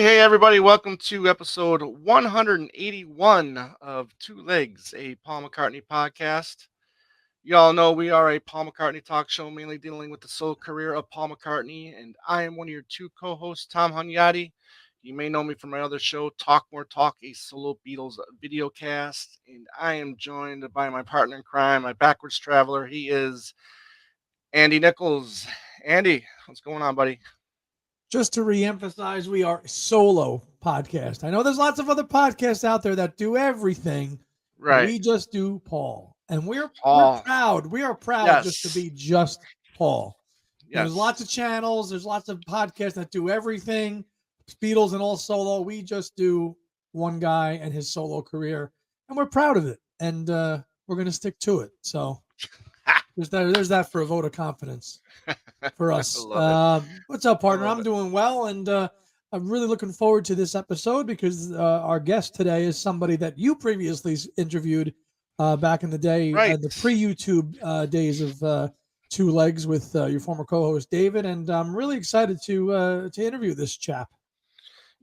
Hey, everybody. Welcome to episode 181 of Two Legs, a Paul McCartney podcast. You all know we are a Paul McCartney talk show mainly dealing with the solo career of Paul McCartney, and I am one of your two co hosts, Tom Hunyadi. You may know me from my other show, Talk More Talk, a solo Beatles video cast. And I am joined by my partner in crime, my backwards traveler. He is Andy Nichols. Andy, what's going on, buddy? Just to reemphasize, we are a solo podcast. I know there's lots of other podcasts out there that do everything, but Right. we just do Paul. And we're Paul. proud. We are proud just to Yes. be just Paul. Yes. There's lots of channels, there's lots of podcasts that do everything, Beatles and all solo. We just do one guy and his solo career, and we're proud of it. And we're going to stick to it. So there's that for a vote of confidence for us. What's up, partner? I'm doing well, and I'm really looking forward to this episode because our guest today is somebody that you previously interviewed back in the day, Right. the pre-YouTube days of Two Legs with your former co-host David, and I'm really excited to interview this chap.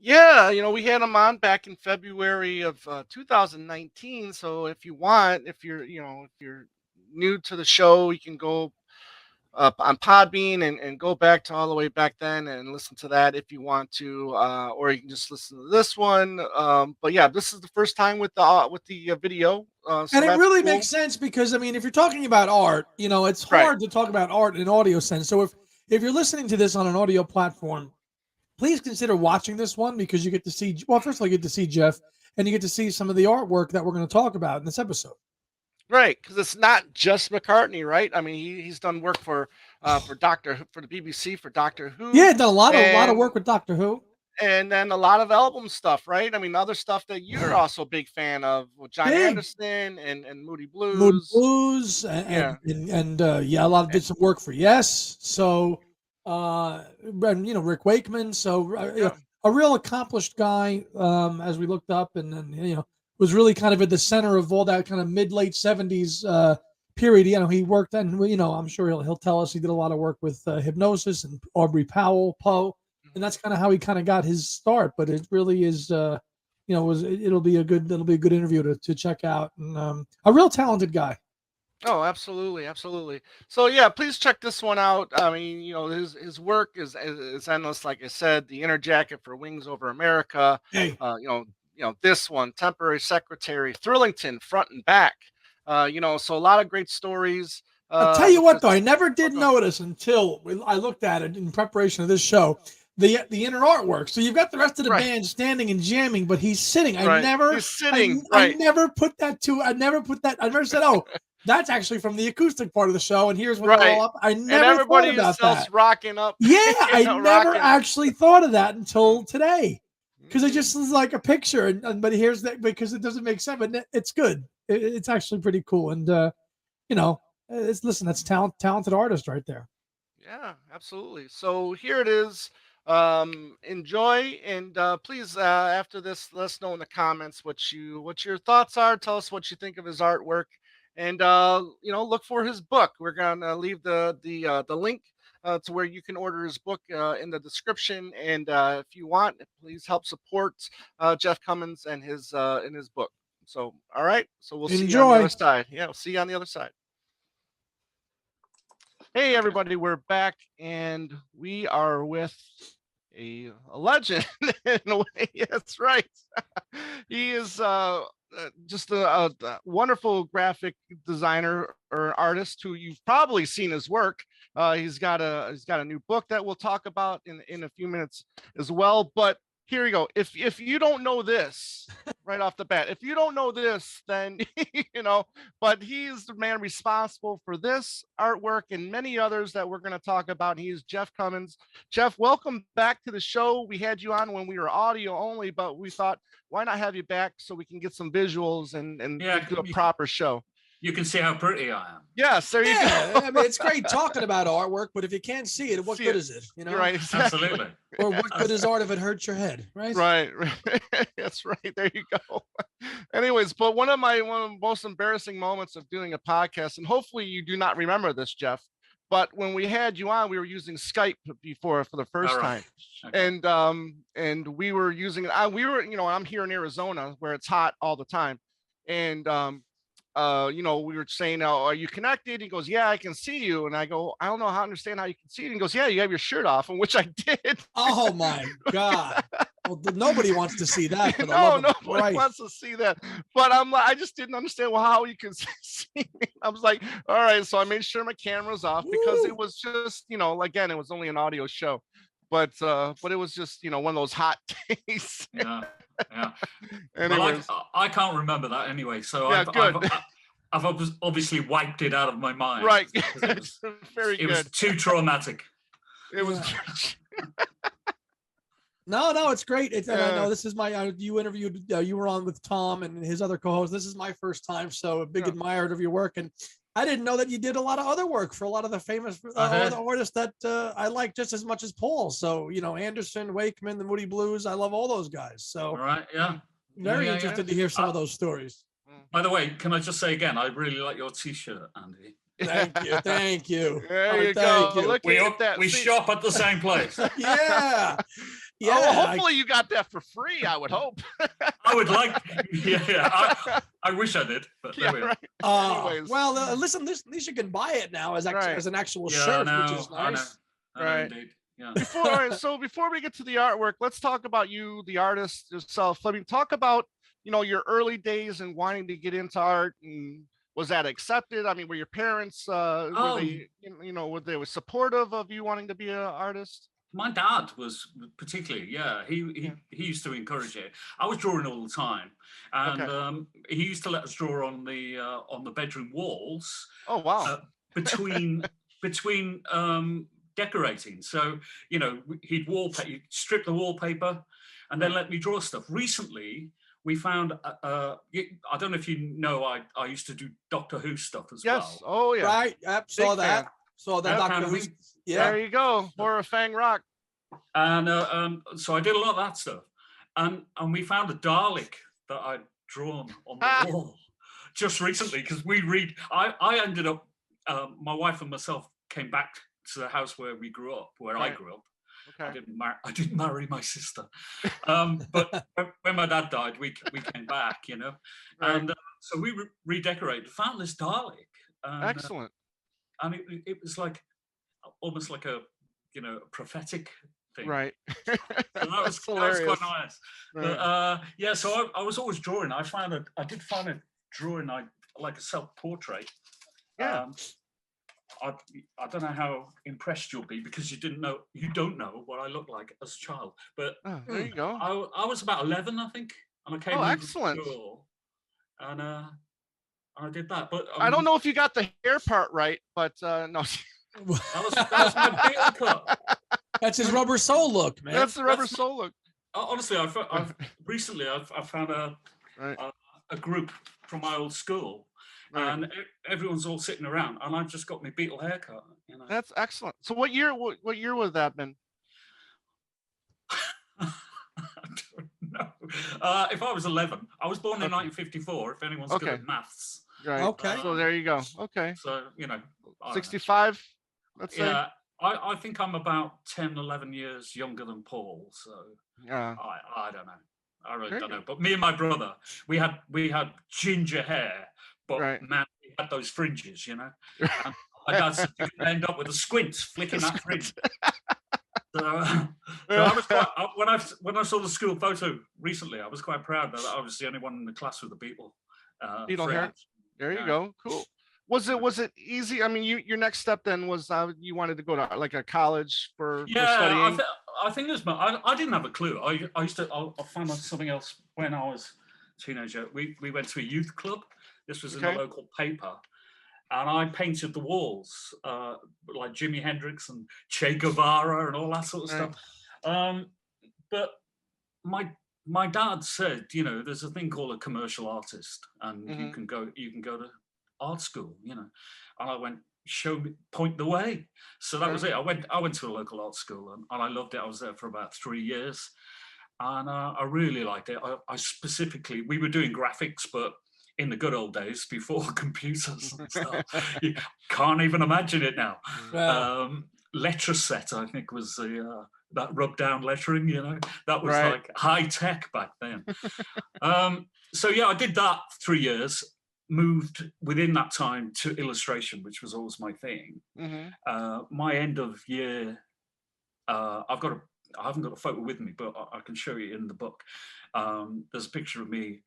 Yeah, we had him on back in February of 2019. So if you want, if you're new to the show, you can go up on Podbean and go back to all the way back then and listen to that if you want to, or you can just listen to this one. But yeah, this is the first time with the video, so and it really cool. makes sense because I mean, if you're talking about art, it's hard to talk about art in audio sense. So if you're listening to this on an audio platform, please consider watching this one because you get to see, well, first of all, you get to see Jeff and you get to see some of the artwork that we're going to talk about in this episode. Right, because it's not just McCartney, right? I mean, he's done work for the BBC, for Doctor Who. Yeah, done a lot of work with Doctor Who, and then a lot of album stuff, right? I mean, other stuff that you're also a big fan of, with Jon Anderson and Moody Blues. And a lot of did some work for Yes. So, and Rick Wakeman. So, a real accomplished guy. As we looked up, and then was really kind of at the center of all that kind of mid-late 70s period. He worked, and I'm sure he'll tell us he did a lot of work with Hypnosis and Aubrey Powell, Poe, and that's kind of how he kind of got his start. But it really is, it'll be a good interview to check out, and a real talented guy. Oh, absolutely. So yeah, please check this one out. I mean, his work is endless. Like I said, the Inner Jacket for Wings Over America. Hey. This one, Temporary Secretary, Thrillington, Front and Back. So a lot of great stories. I'll tell you what, though, I never did notice until I looked at it in preparation of this show, the inner artwork. So you've got the rest of the band standing and jamming, but he's sitting. He's sitting. I never put that. I never said, oh, that's actually from the acoustic part of the show, and here's what they're all up. I never thought about that. Rocking up. Yeah, I never actually thought of that until today. Because it just is like a picture, but here's that because it doesn't make sense, but it's good. It's actually pretty cool, and that's talented artist right there. Yeah, absolutely. So here it is. Enjoy, and please, after this, let us know in the comments what your thoughts are. Tell us what you think of his artwork, and look for his book. We're gonna leave the link to where you can order his book in the description, and if you want, please help support Jeff Cummins and his book. So, all right, so we'll see you on the other side. Yeah, we'll see you on the other side. Hey, everybody, we're back, and we are with a legend in a way. That's right. He is just a wonderful graphic designer or artist who you've probably seen his work. He's got a new book that we'll talk about in a few minutes as well. But here we go. If you don't know this right off the bat, if you don't know this, then but he's the man responsible for this artwork and many others that we're going to talk about. He's Jeff Cummins. Jeff, welcome back to the show. We had you on when we were audio only, but we thought, why not have you back so we can get some visuals and do a proper show. You can see how pretty I am. Yes, there you go. I mean, it's great talking about artwork, but if you can't see it, what good is it? Right, exactly. Absolutely. Or what good is art if it hurts your head, right? Right. That's right. There you go. Anyways, but one of the most embarrassing moments of doing a podcast, and hopefully you do not remember this, Jeff, But when we had you on, we were using Skype before for the first All time, right. Okay. and we were using it. We were, I'm here in Arizona where it's hot all the time, and we were saying, "Oh, are you connected?" He goes, "Yeah, I can see you." And I go, "I don't know how to understand how you can see it." And he goes, "Yeah, you have your shirt off," and which I did. Oh my God. Well, nobody wants to see that. For the No, love of nobody Christ. wants to see that. But I'm like, I just didn't understand how you can see me. I was like, all right. So I made sure my camera's off because Woo. it was just, again, it was only an audio show. But it was just, one of those hot days. Yeah. Yeah. Anyways, Well, I can't remember that anyway. So yeah, good. I've obviously wiped it out of my mind. Right. It Very good. was too traumatic. It was. No, it's great. And I know this is you interviewed, you were on with Tom and his other co-host. This is my first time, so a big admirer of your work. And I didn't know that you did a lot of other work for a lot of the famous other artists that I like just as much as Paul. So, Anderson, Wakeman, the Moody Blues. I love all those guys. So, all right, yeah. Very interested to hear some of those stories. By the way, can I just say again, I really like your T-shirt, Andy. Thank you. There you go. Look at that. We shop at the same place. Yeah. Yeah. Oh, well, hopefully you got that for free. I would hope. I would like. Yeah. I wish I did, but there we are. Anyways. Well, listen. At least you can buy it now as an actual shirt, which is nice. I know, indeed. Yeah. Before we get to the artwork, let's talk about you, the artist yourself. I mean, talk about your early days and wanting to get into art, and was that accepted? I mean, were your parents were they were supportive of you wanting to be an artist? My dad was particularly, he used to encourage it. I was drawing all the time, and he used to let us draw on the bedroom walls. Oh wow! Between decorating, so he'd strip the wallpaper, and then let me draw stuff. Recently, we found I don't know if you know, I used to do Doctor Who stuff as well. Yes. Oh yeah. Right. Yep. Saw that. Doctor Who. Yeah. There you go. Or a Fang Rock. And so I did a lot of that stuff, and we found a Dalek that I'd drawn on the wall just recently, because I ended up my wife and myself came back to the house where we grew up, where I grew up. Okay. I didn't marry my sister, but when my dad died, we came back, and so we redecorated, found this Dalek. Excellent. And it was like almost like a prophetic thing. Right. So that was quite nice. Right. But, so I was always drawing. I did find a drawing like a self-portrait. Yeah. I don't know how impressed you'll be, because you don't know what I looked like as a child. But there you go. I was about 11, I think, and I came to school, and I did that. But I don't know if you got the hair part right, but no. That was my Beatle cut. That's his Rubber Soul look, man. That's the Rubber Soul look. Honestly, I've recently found a group from my old school, and everyone's all sitting around, and I've just got my Beatle haircut. That's excellent. So what year was that, Ben? I don't know. If I was 11, I was born in 1954. If anyone's good at maths. Right. Okay. So there you go. Okay. So 65. Let's say. Yeah, I think I'm about 10, 11 years younger than Paul. So I don't know. I really don't know. But me and my brother, we had ginger hair, but man, we had those fringes, And my dad said you could end up with a squint flicking that fringe. So I was quite, when I saw the school photo recently, I was quite proud that I was the only one in the class with a Beatle hair. There you go. Cool. Was it easy? I mean, your next step then was you wanted to go to like a college for studying? I think it was. I didn't have a clue. I found out something else when I was a teenager. We went to a youth club. This was in the local paper, and I painted the walls like Jimi Hendrix and Che Guevara and all that sort of stuff. But my dad said, there's a thing called a commercial artist, and you can go to art school, and I went, point the way. So that was it. I went to a local art school, and I loved it. I was there for about 3 years, and I really liked it. I specifically, we were doing graphics, but in the good old days before computers and stuff. You can't even imagine it now. Wow. Letraset, I think, was the that rub down lettering. That was Right. like high tech back then. So yeah, I did that 3 years. Moved within that time to illustration, which was always my thing. My end of year, I haven't got a photo with me, but I can show you in the book. There's a picture of me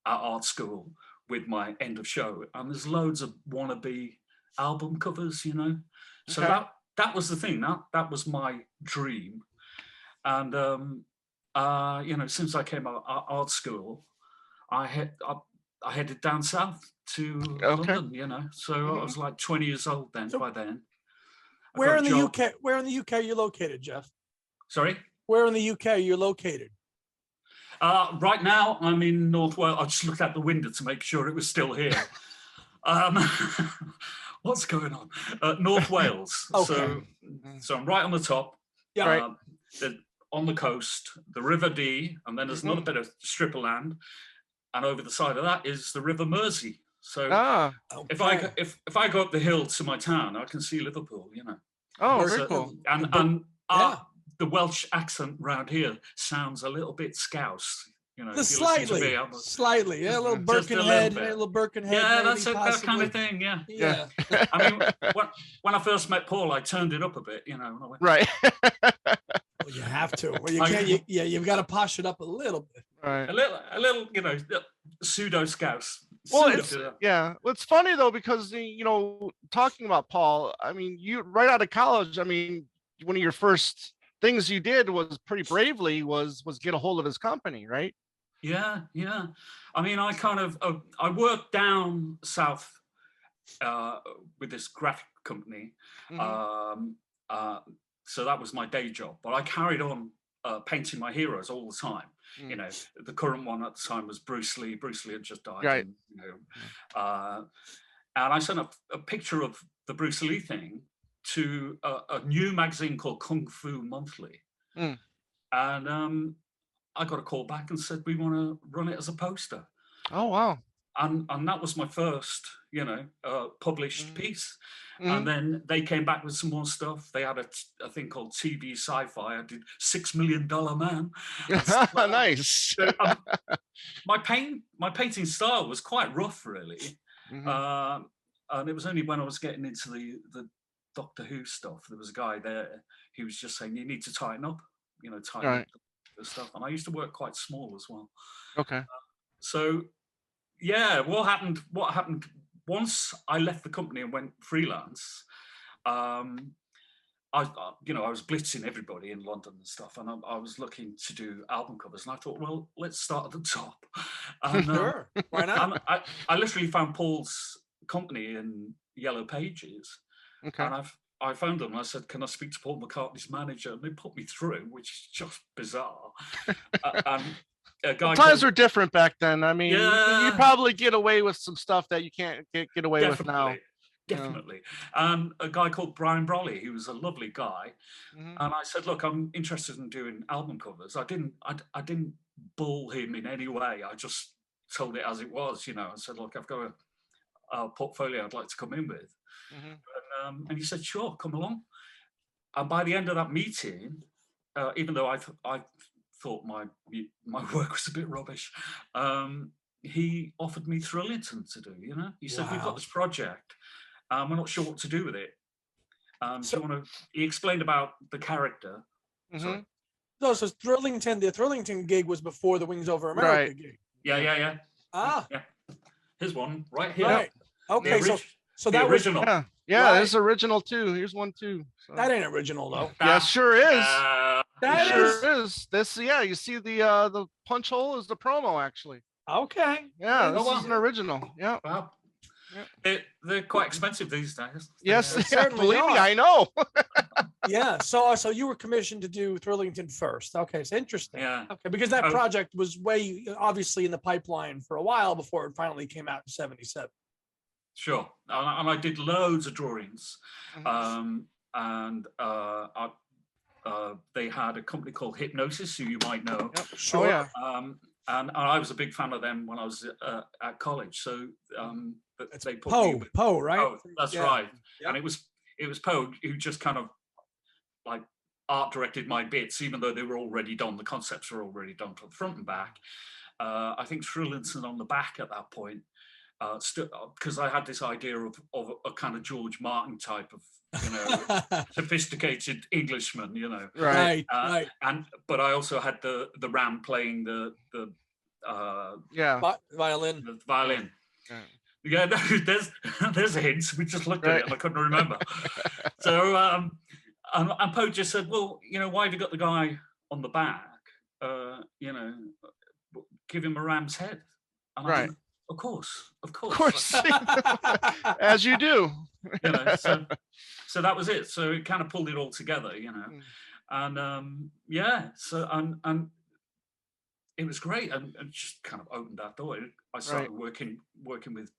at art school with my end of show, and there's loads of wannabe album covers, So that was the thing. That was my dream. And since I came out of art school, I headed down south to London. So I was like 20 years old then. By then, where in the UK? Where in the UK are you located, Jeff? Sorry. Where in the UK are you located? Right now, I'm in North Wales. I just looked out the window to make sure it was still here. What's going on? North Wales. Okay. So I'm right on the top. Yeah. Right. On the coast, the River Dee, and then there's another bit of strip of land, and over the side of that is the River Mersey. So if I go up the hill to my town, I can see Liverpool. Oh, very cool. And the Welsh accent round here sounds a little bit Scouse. Slightly, yeah, a little Birkenhead, a little Birkenhead. Yeah, that's that kind of thing. Yeah. I mean, when I first met Paul, I turned it up a bit. And I went, right. Well, you have to. Well, you can't. You've got to posh it up a little bit. Right. A little, pseudo Scouse. Well, it's funny though, because talking about Paul, I mean, you right out of college, I mean, one of your first things you did was pretty bravely was get a hold of his company, right? Yeah. I mean, I kind of I worked down south with this graphic company. So that was my day job, but I carried on painting my heroes all the time. The current one at the time was Bruce Lee. Bruce Lee had just died. Right. And I sent a picture of the Bruce Lee thing to a new magazine called Kung Fu Monthly. And I got a call back and said, we want to run it as a poster. Oh, wow. And that was my first, published piece. And then they came back with some more stuff. They had a thing called TV Sci-Fi. I did $6 Million Man. Nice. So, my painting style was quite rough, really. And it was only when I was getting into the Doctor Who stuff, there was a guy there who was just saying, you need to tighten up, tighten up the stuff. And I used to work quite small as well. Okay. So, yeah, what happened once I left the company and went freelance, I was blitzing everybody in London and stuff, and I was looking to do album covers, and I thought, well, let's start at the top. And, sure, why not? I literally found Paul's company in Yellow Pages, and I found them and I said, can I speak to Paul McCartney's manager? And they put me through, which is just bizarre. Times were different back then. I mean, you probably get away with some stuff that you can't get away with now. Definitely. And a guy called Brian Brolly, who was a lovely guy. And I said, look, I'm interested in doing album covers. I didn't bull him in any way. I just told it as it was, I said, look, I've got a portfolio I'd like to come in with. And he said, sure, come along. And by the end of that meeting, even though I thought my work was a bit rubbish, he offered me Thrillington to do. He said, we've got this project, we're not sure what to do with it. He explained about the character. So Thrillington, the Thrillington gig was before the Wings Over America gig. Yeah. Yeah. Here's one right here. Right. Okay, so that original. Was there's original too. Here's one too. So. That ain't original though. Yeah, sure is. That sure is. This, you see the punch hole is the promo actually. Okay. Yeah, this is an original. Yeah. Wow. They're quite expensive these days. Yes, believe me, I know. Yeah. So you were commissioned to do Thrillington first. Okay, it's interesting. Yeah. Okay, because that project was way obviously in the pipeline for a while before it finally came out in '77. Sure, and I did loads of drawings, they had a company called Hypnosis, who you might know. Yep, sure. and I was a big fan of them when I was at college. So but It's they put me with Poe, right? Poe, that's Yeah. right. Yep. And it was Poe who just kind of like art directed my bits, even though they were already done. The concepts were already done from front and back. I think Trillinson on the back at that point, because I had this idea of a kind of George Martin type of, sophisticated Englishman, Right. Right. But I also had the Ram playing the Violin. the violin. Yeah. Yeah, no, there's a hint. We just looked at it and I couldn't remember. So and Poe just said, well, why have you got the guy on the back? Give him a ram's head. And I went, of course. As you do. So that was it. So it kind of pulled it all together, and so and it was great, and just kind of opened that door. I started working with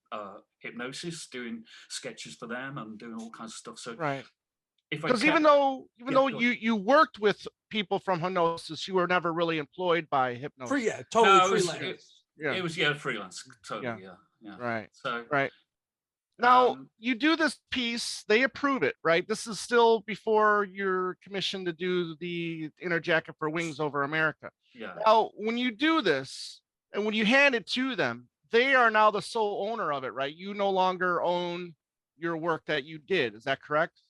Hypnosis, doing sketches for them and doing all kinds of stuff. So because even though you worked with people from Hypnosis, you were never really employed by Hypnosis. Totally freelance. It was freelance, totally, yeah. Right. So now you do this piece, they approve it, right? This is still before you're commissioned to do the Inner Jacket for Wings Over America. Yeah. Now, when you do this and when you hand it to them, they are now the sole owner of it, right? You no longer own your work that you did. Is that correct?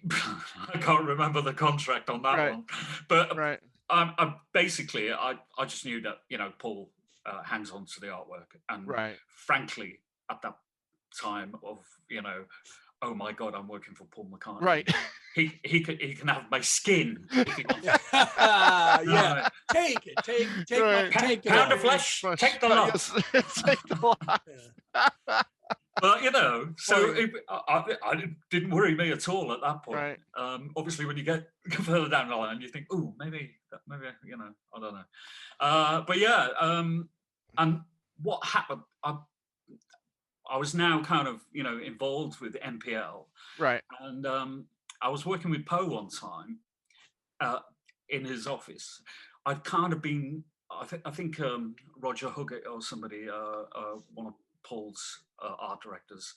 I can't remember the contract on that one, but I basically just knew that Paul hangs on to the artwork, and frankly, at that time of oh my God, I'm working for Paul McCartney. Right. He can have my skin if he wants. Yeah. Take it. Take pound of flesh. Take the lot. Take the lot. But so it didn't worry me at all at that point. Right. Obviously, when you get further down the line, you think, oh, maybe I don't know. But yeah, and what happened? I was now kind of involved with MPL, right? And I was working with Poe one time in his office. I'd kind of been, I think Roger Huggett or somebody, one of Paul's art directors,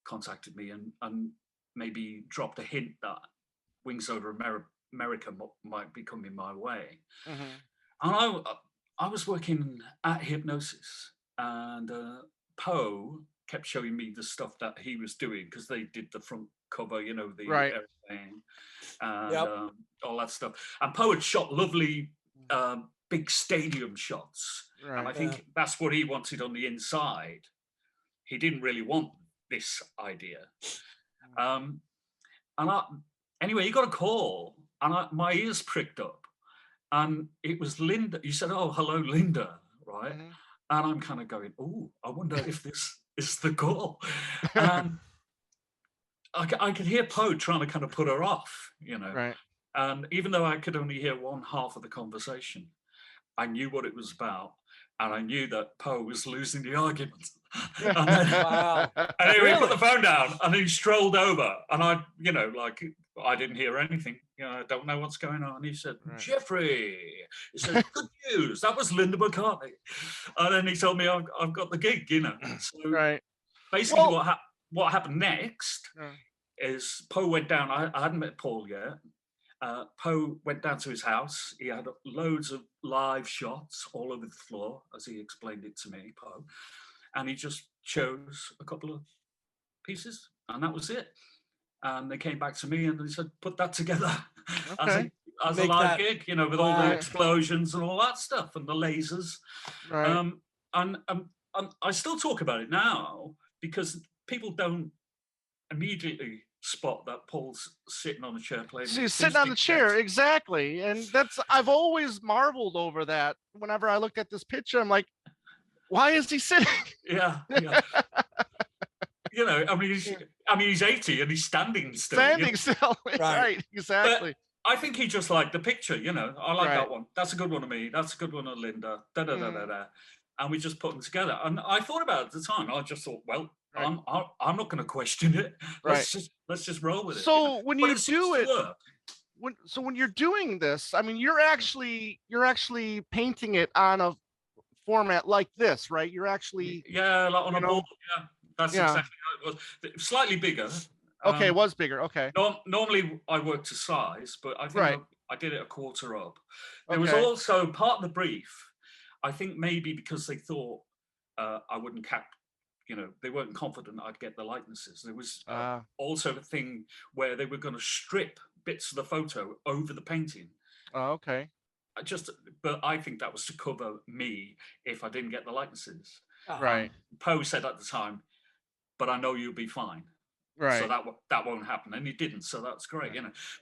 contacted me and maybe dropped a hint that Wings Over America might be coming my way. Mm-hmm. And I was working at Hypnosis, and Poe kept showing me the stuff that he was doing, because they did the front cover, the airplane and all that stuff. And Poe had shot lovely big stadium shots. Right. And I think that's what he wanted on the inside. He didn't really want this idea. Anyway, he got a call, and my ears pricked up. And it was Linda. You said, oh, hello, Linda, right? Mm-hmm. And I'm kind of going, oh, I wonder if this is the call. And I could hear Poe trying to kind of put her off, Right. And even though I could only hear one half of the conversation, I knew what it was about. And I knew that Poe was losing the argument. And then, anyway, he put the phone down and he strolled over. And I didn't hear anything. I don't know what's going on. And he said, Jeffrey, he said, good news. That was Linda McCartney. And then he told me I've got the gig, So basically what happened next is Poe went down. I hadn't met Paul yet. Poe went down to his house. He had loads of live shots all over the floor, as he explained it to me, Poe. And he just chose a couple of pieces, and that was it. And they came back to me and they said, put that together as a live gig, with all the explosions and all that stuff and the lasers. Right. And I still talk about it now, because people don't immediately spot that Paul's sitting on a chair playing. So he's sitting on the chair, exactly. And I've always marveled over that. Whenever I looked at this picture, I'm like, why is he sitting? Yeah. He's 80 and he's standing still. Right, exactly. But I think he just liked the picture, I like that one. That's a good one of me. That's a good one of Linda. Da. And we just put them together. And I thought about it at the time. I just thought, well, I'm not going to question it. Let's just roll with it. So when you do it, when you're doing this, I mean, you're actually painting it on a format like this, right? You're actually, yeah, like on you a know, board. Yeah, that's yeah. exactly how it was. Slightly bigger. Okay, it was bigger. Okay. Normally I work to size, but I think Right. I did it a quarter up. There was Okay. also part of the brief. I think maybe because they thought I wouldn't they weren't confident I'd get the likenesses. There was also a thing where they were going to strip bits of the photo over the painting. Oh, okay. But I think that was to cover me if I didn't get the likenesses. Right. Poe said at the time, "But I know you'll be fine." Right. So that won't happen, and he didn't. So that's great,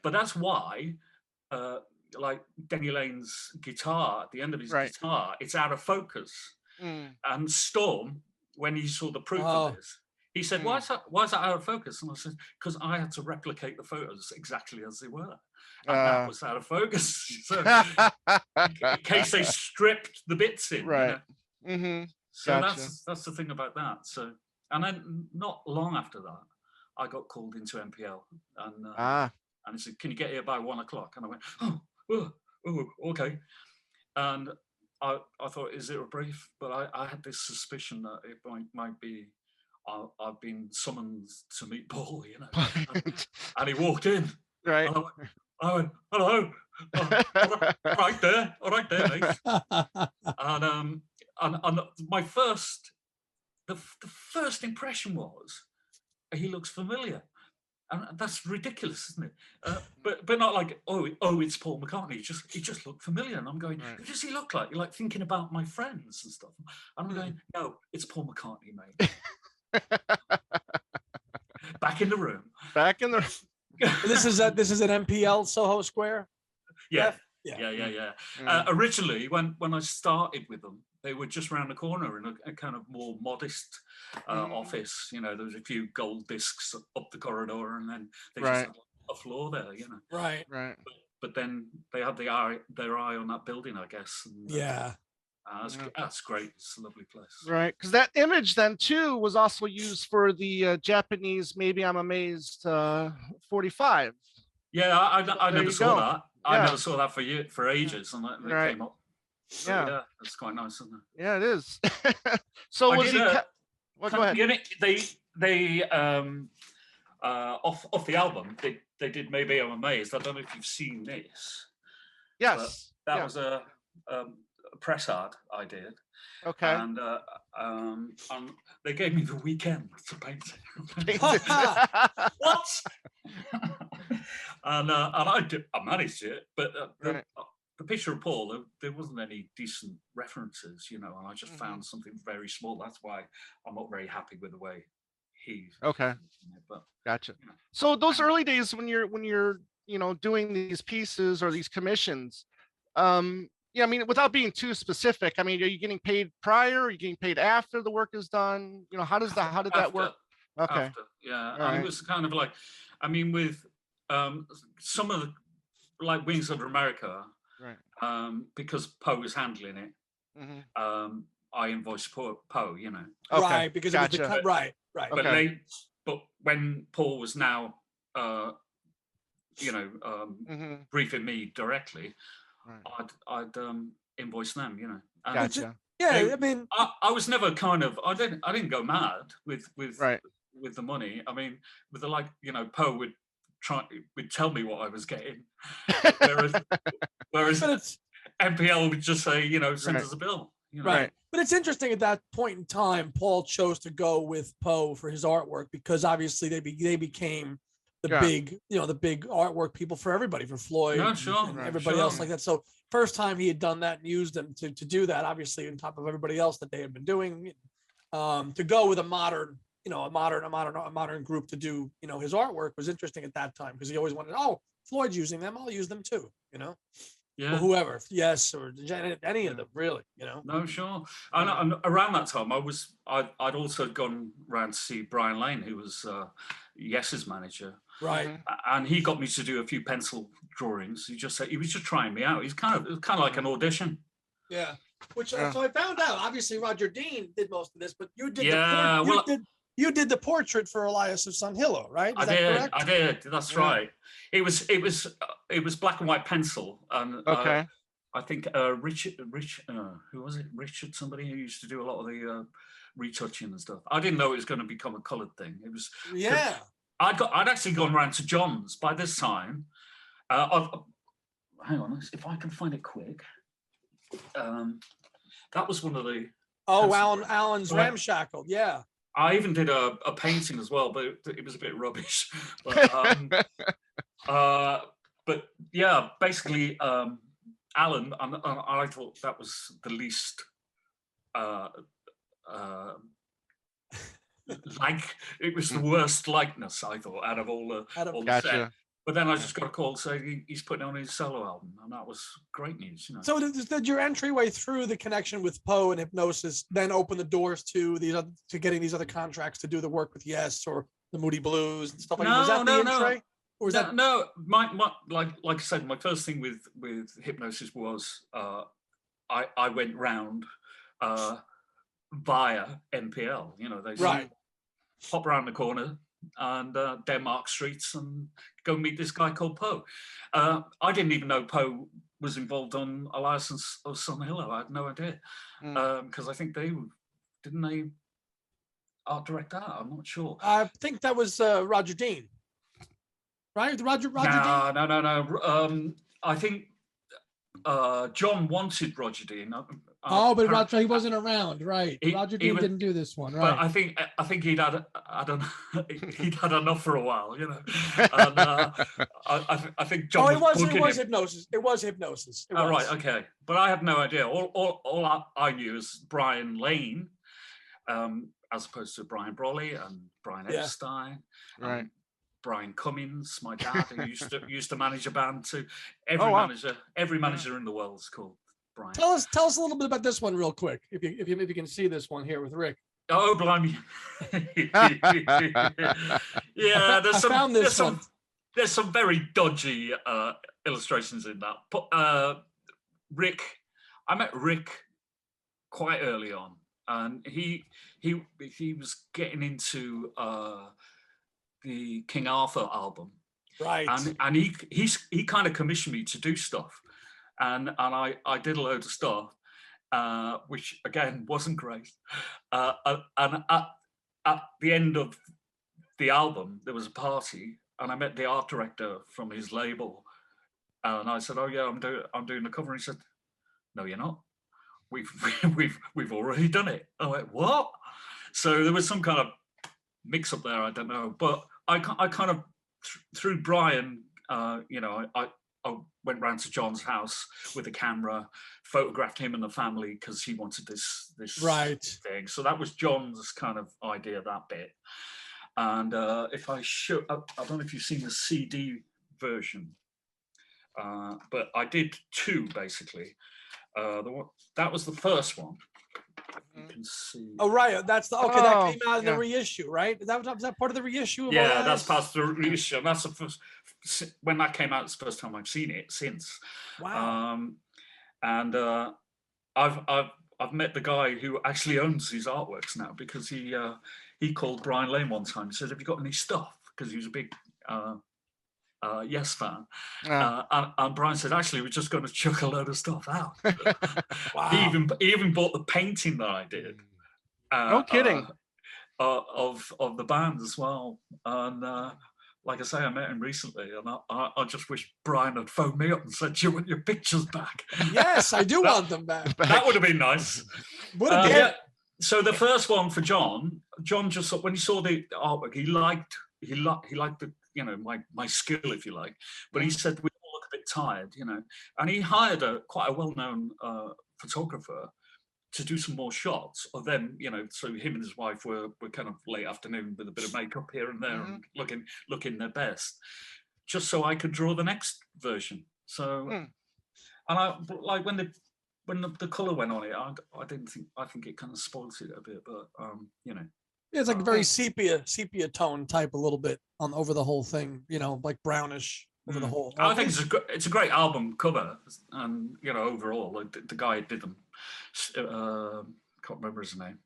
But that's why, like Denny Lane's guitar at the end of his guitar, it's out of focus. And Storm, when he saw the proof of this, he said, "Why is that out of focus?" And I said, "Because I had to replicate the photos exactly as they were, and that was out of focus. So in case they stripped the bits in, right? So that's the thing about that. So, and then not long after that, I got called into MPL, and he said, "Can you get here by 1 o'clock?" And I went, "Oh, okay." And I thought, is it a brief? But I had this suspicion that it might be I've been summoned to meet Paul, and he walked in. Right. And I went, "Hello." All right there, mate. And my first impression was, he looks familiar. And that's ridiculous, isn't it? But not like, oh, it's Paul McCartney. He just looked familiar, and I'm going, who does he look like? You're like thinking about my friends and stuff. And I'm going, no, it's Paul McCartney, mate. Back in the room. This is an MPL Soho Square. Yeah. Originally, when I started with them, they were just around the corner in a kind of more modest office. There was a few gold discs up the corridor, and then they just had a floor there. Right. But then they had their eye on that building, I guess. And, that's great. It's a lovely place. Right, because that image then too was also used for the Japanese "Maybe I'm Amazed" 45. Yeah, I never saw that. I never saw that for ages, and it came up. So, yeah, it's quite nice, isn't it? Yeah, it is. So was he? Well, go ahead. They off the album, they did "Maybe I'm Amazed." I don't know if you've seen this. Yes, that was a press ad I did. Okay. And they gave me the weekend to paint it. What? and I managed it, but the picture of Paul, there wasn't any decent references, and I just found something very small. That's why I'm not very happy with the way he. Okay. But gotcha. So those early days when you're doing these pieces or these commissions, I mean, without being too specific, I mean, are you getting paid prior? Are you getting paid after the work is done? How did that work? Okay. After, yeah. And it was kind of like, I mean, with some of the, like Wings Over America, because Poe was handling it, I invoiced Poe, Okay. Right, because it was right. But but when Paul was now, briefing me directly, I'd invoice them, And gotcha. I mean, I was never I didn't go mad with the money. I mean, with the Poe would tell me what I was getting, whereas MPL would just say, send us a bill. Right. But it's interesting at that point in time, Paul chose to go with Poe for his artwork because obviously they became the big, the big artwork people for everybody, for Floyd and everybody else like that. So first time he had done that and used them to do that, obviously on top of everybody else that they had been doing, to go with a modern group to do, his artwork was interesting at that time because he always wanted, Floyd's using them, I'll use them too, Yeah. Or whoever, yes, or any of them, really, No, sure. And around that time, I'd also gone round to see Brian Lane, who was Yes's manager, right? And he got me to do a few pencil drawings. He was just trying me out. It was kind of like an audition. Yeah. Which so I found out. Obviously, Roger Dean did most of this, but you did. Yeah. You did the portrait for Elias of Sonhillo, right? Is that correct? I did. That's right. It was black and white pencil, and Okay. I think Richard, who was it? Richard, somebody who used to do a lot of the retouching and stuff. I didn't know it was going to become a coloured thing. It was. Yeah. I'd actually gone round to John's by this time. Hang on, if I can find it quick. That was one of the. Oh, Alan's Ramshackled. Yeah. I even did a painting as well, but it was a bit rubbish. But, but yeah, basically, Alan, and I thought that was the least like it was the worst likeness, I thought, out of all the Gotcha. set. But then I just got a call to say he's putting on his solo album, and that was great news. You know. So did your entryway through the connection with Poe and Hypnosis then open the doors to getting these other contracts to do the work with Yes or the Moody Blues and stuff like that? Was that the entry? Or was that no? My like I said, my first thing with Hypnosis was I went round via NPL. You know, they pop around the corner and Denmark streets and go meet this guy called Poe. I didn't even know Poe was involved on Elias of Sonhillo. I had no idea because I think didn't they art direct that? I'm not sure. I think that was Roger Dean, right? Roger Dean. No. I think John wanted Roger Dean. But Roger, he wasn't around, right? Roger Dean didn't do this one, right? But I think he'd had he'd had enough for a while, you know. And I think John. Oh, it was Hypnosis. It was Hypnosis. Right, okay. But I had no idea. All I knew is Brian Lane, as opposed to Brian Brolly and Brian Epstein, right? Brian Cummins, my dad, who used to manage a band too. Every manager in the world is called Brian. Tell us a little bit about this one real quick, if you maybe can see this one here with Rick. Oh, blimey! Yeah, there's some very dodgy illustrations in that. But Rick, I met Rick quite early on, and he was getting into the King Arthur album, right? And he kind of commissioned me to do stuff, and I did a load of stuff, which again wasn't great. And at the end of the album, there was a party, and I met the art director from his label, and I said, "Oh yeah, I'm doing the cover." And he said, "No, you're not. We've already done it." I went, "What?" So there was some kind of mix up there, I don't know, but I kind of through Brian, you know, I went round to John's house with a camera, photographed him and the family because he wanted this thing. So that was John's kind of idea, that bit. And if I show, I don't know if you've seen the CD version, but I did two basically. That was the first one. You can see. Oh right, that's that came out in the reissue, right? Was that part of the reissue? Yeah, that's part of the reissue. And that's the first when that came out. It's the first time I've seen it since. Wow. And I've met the guy who actually owns these artworks now, because he called Brian Lane one time and said, "Have you got any stuff?" Because he was a big Yes fan. And Brian said, "Actually, we're just going to chuck a load of stuff out." Wow. He even bought the painting that I did. No kidding. Of the band as well. And like I say, I met him recently, and I just wish Brian had phoned me up and said, "Do you want your pictures back?" Yes, I do want them back. That would have been nice. So the first one for John just, when he saw the artwork, he liked the, you know, my skill, if you like, but he said we all look a bit tired, you know, and he hired quite a well-known photographer to do some more shots of them, you know. So him and his wife were kind of late afternoon with a bit of makeup here and there, and looking their best, just so I could draw the next version. So, and I like when the color went on it, I think it kind of spoiled it a bit, but you know. Yeah, it's like a very sepia tone type, a little bit over the whole thing, you know, like brownish over the whole. I think it's a great album cover, and you know, overall, like the guy who did them, can't remember his name.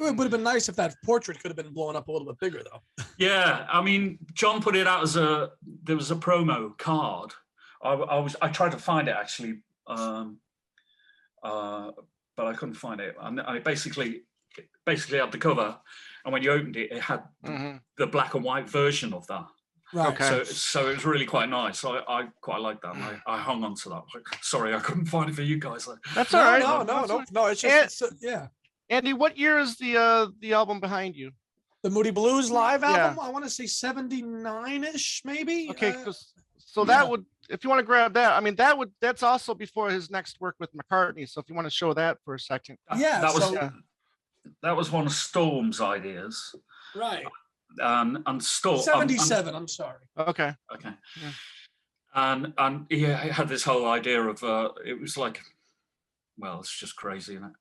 It would have been nice if that portrait could have been blown up a little bit bigger, though. Yeah, I mean, John put it out as there was a promo card. I tried to find it actually, but I couldn't find it. And I basically had the cover, and when you opened it, it had the black and white version of that. Right. Okay. So it was really quite nice. I quite liked that. And I hung on to that. Sorry, I couldn't find it for you guys. That's all right. No. It's just yeah. Andy, what year is the album behind you? The Moody Blues live Yeah. album. I want to say 79-ish, maybe. Okay, so that would, if you want to grab that, I mean, that's also before his next work with McCartney. So if you want to show that for a second. That was one of Storm's ideas. Right. And Storm 77. I'm sorry. Okay. Yeah. And he had this whole idea of it was like, well, it's just crazy, isn't it?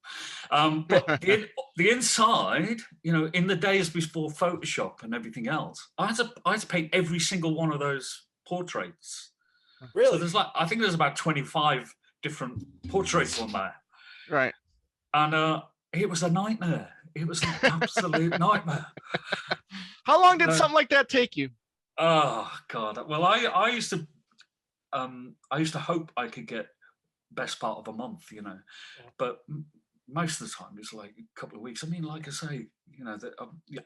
But the inside, in the days before Photoshop and everything else, I had to paint every single one of those portraits. Really? So I think there's about 25 different portraits on there. Right. And it was a nightmare. It was an absolute nightmare. How long did something like that take you? Oh God! Well, I used to hope I could get best part of a month, but most of the time it's like a couple of weeks. I mean, like I say,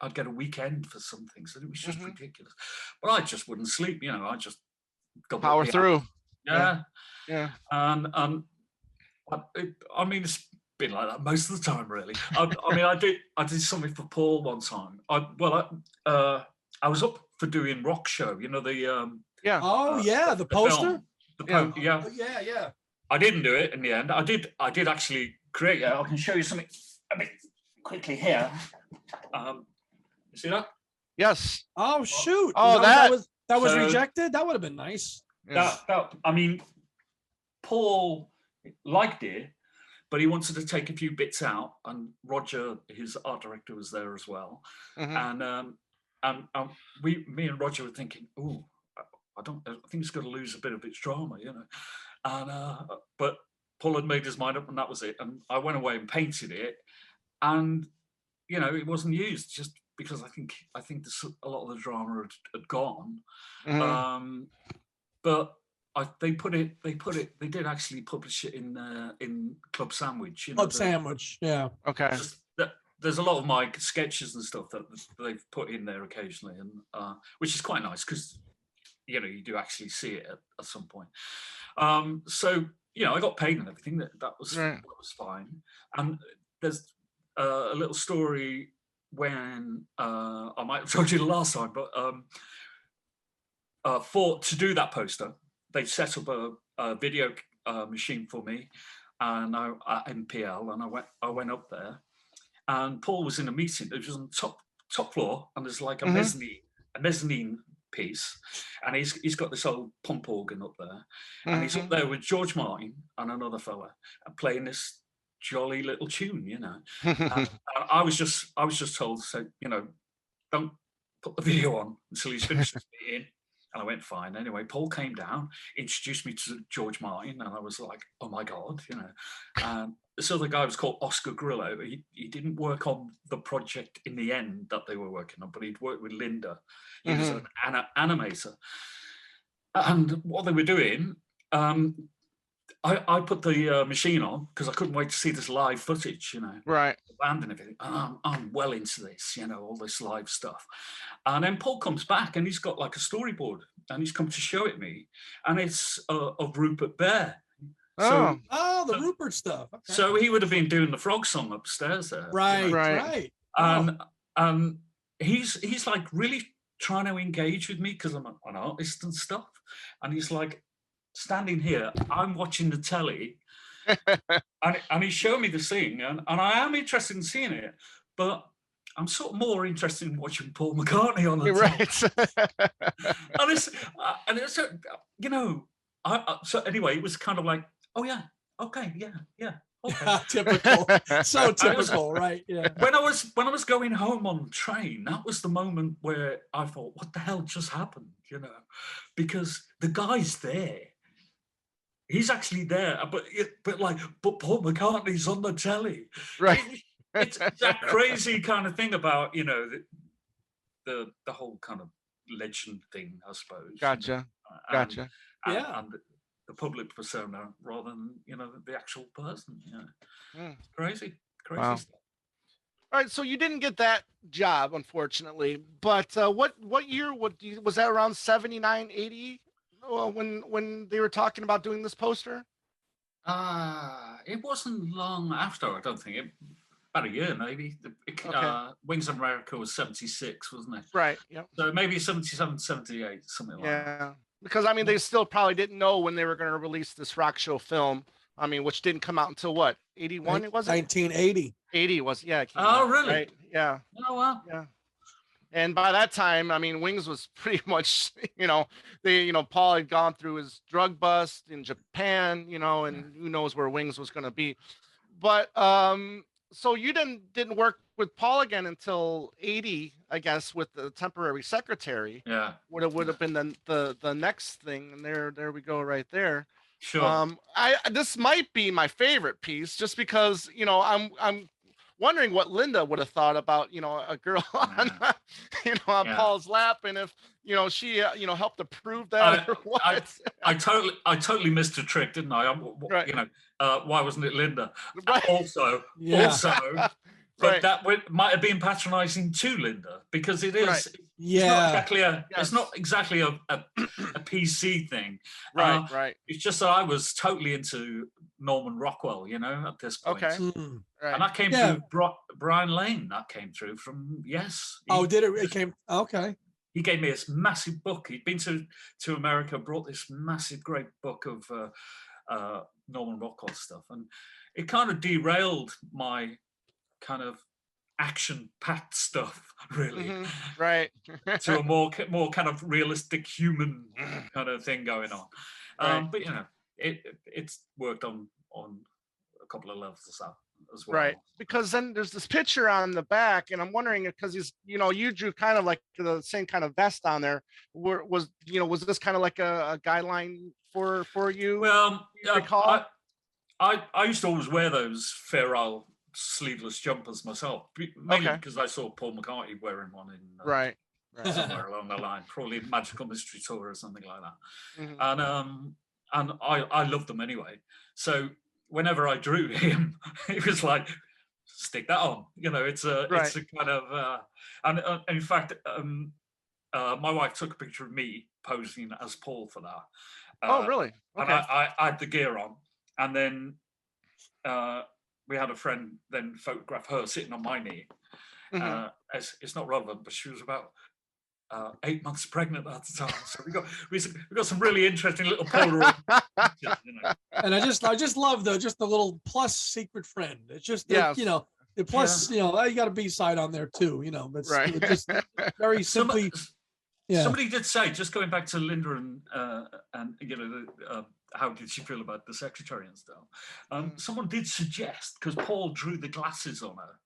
I'd get a weekend for some things, and it was just ridiculous. But I just wouldn't sleep. I just power through. Yeah. And I mean, it's been like that most of the time, really. I did something for Paul one time. I was up for doing Rock Show, the the poster. Film. Yeah. I didn't do it in the end. I did actually create it. I can show you something a bit quickly here. You see that? Yes. Oh shoot! Oh, that was rejected. That would have been nice. Yeah. I mean, Paul liked it, but he wanted to take a few bits out, and Roger, his art director, was there as well. And me and Roger were thinking, I think it's going to lose a bit of its drama, And but Paul had made his mind up, and that was it. And I went away and painted it, and it wasn't used just because I think a lot of the drama had gone. But they did actually publish it in Club Sandwich. Club Sandwich, yeah. Okay. There's a lot of my sketches and stuff that they've put in there occasionally, and which is quite nice because you do actually see it at some point. So I got paid and everything. That was fine. And there's a little story when I might have told you the last time, but to do that poster, they set up a video machine for me, and at MPL, and I went up there, and Paul was in a meeting. It was on the top floor, and there's like a mezzanine piece, and he's got this old pump organ up there, and he's up there with George Martin and another fella and playing this jolly little tune, And I was just told to say, don't put the video on until he's finished this meeting. And I went, fine. Anyway, Paul came down, introduced me to George Martin, and I was like, oh my God, And this other guy was called Oscar Grillo. He didn't work on the project in the end that they were working on, but he'd worked with Linda. He was an animator. And what they were doing, I put the machine on because I couldn't wait to see this live footage, Right. The band and everything. And I'm well into this, all this live stuff. And then Paul comes back and he's got like a storyboard and he's come to show it me. And it's of Rupert Bear. The Rupert stuff. Okay. So he would have been doing the frog song upstairs there. Right. And he's like really trying to engage with me because I'm an artist and stuff. And he's like, standing here, I'm watching the telly, and he's showing me the scene, and I am interested in seeing it, but I'm sort of more interested in watching Paul McCartney on the right. and it's so anyway, it was kind of like, oh yeah, okay, yeah. Okay. Typical, so typical, right? Yeah. When I was going home on the train, that was the moment where I thought, what the hell just happened? Because the guy's there. He's actually there, but Paul McCartney's on the telly. Right. it's that crazy kind of thing about, you know, the whole kind of legend thing, I suppose. Gotcha. You know, Gotcha. And the public persona rather than, you know, the actual person. Yeah. It's crazy Wow. stuff. All right, so you didn't get that job, unfortunately. But what year was that? Around 79, 80, when they were talking about doing this poster? It wasn't long after, I don't think. About a year, maybe. Wings of America was 76, wasn't it? Right. Yep. So maybe 77, 78, something like that. Yeah, because I mean, they still probably didn't know when they were going to release this rock show film. I mean, which didn't come out until what, 81? It was 1980. 80 was, yeah. It came Oh, out, really? Right. Yeah. Oh, wow. Yeah. And by that time, I mean, Wings was pretty much, Paul had gone through his drug bust in Japan, and who knows where Wings was going to be. But so you didn't work with Paul again until 80, I guess, with the temporary secretary. Yeah. Would have been the next thing, and there we go right there. Sure. This might be my favorite piece, just because I'm wondering what Linda would have thought about a girl on Paul's lap, and if she helped to prove that or what. I totally missed a trick, didn't I? Right. Why wasn't it Linda? Right. Also, but that might have been patronizing to Linda, because it is. Right. It's not exactly a PC thing. Right. It's just that I was totally into Norman Rockwell, at this point. Okay. Right. And that came through Brian Lane. That came through from Yes. Did it? It came. Okay. He gave me this massive book. He'd been to America, brought this massive, great book of Norman Rockwell stuff, and it kind of derailed my kind of action-packed stuff, really. Mm-hmm. Right. To a more kind of realistic human kind of thing going on. Right. But it's worked on a couple of levels as well. Right, because then there's this picture on the back, and I'm wondering, because he's, you drew kind of like the same kind of vest on there. Was this kind of like a guideline for you? Well, recall? I used to always wear those Fair Isle sleeveless jumpers myself, mainly because I saw Paul McCartney wearing one in right. somewhere along the line, probably Magical Mystery Tour or something like that. Mm-hmm. And I loved them anyway. So whenever I drew him, it was like, stick that on. It's a kind of and in fact, my wife took a picture of me posing as Paul for that. Oh, really? Okay. And I had the gear on, and then we had a friend then photograph her sitting on my knee. Mm-hmm. It's not relevant, but she was about 8 months pregnant at the time, so we got some really interesting little Polaroid pictures, And I just love the little plus secret friend. It's just the plus you got a B side on there too. It's just very simply. Somebody did say, just going back to Linda and how did she feel about the secretary and stuff? Someone did suggest, because Paul drew the glasses on her.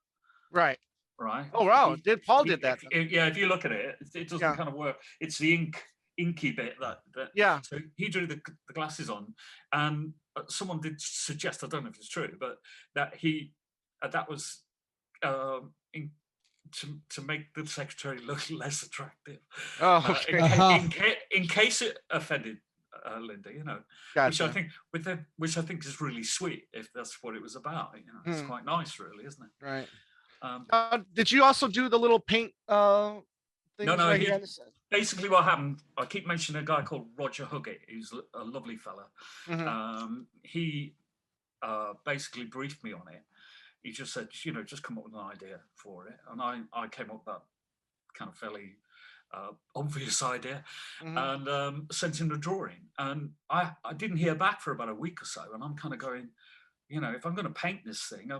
Right. Right. Oh wow! Paul did that? If you look at it, it doesn't kind of work. It's the inky bit that. Yeah. So he drew the glasses on, and someone did suggest, I don't know if it's true, but that that was to make the secretary look less attractive. Oh, okay. In case it offended Linda, Gotcha. which I think is really sweet, if that's what it was about. It's quite nice, really, isn't it? Right. Did you also do the little paint thing? No. Basically, what happened, I keep mentioning a guy called Roger Huggett, who's a lovely fella. Mm-hmm. He basically briefed me on it. He just said, just come up with an idea for it. And I came up with that kind of fairly obvious idea, mm-hmm. and sent in a drawing. And I didn't hear back for about a week or so. And I'm kind of going, if I'm going to paint this thing,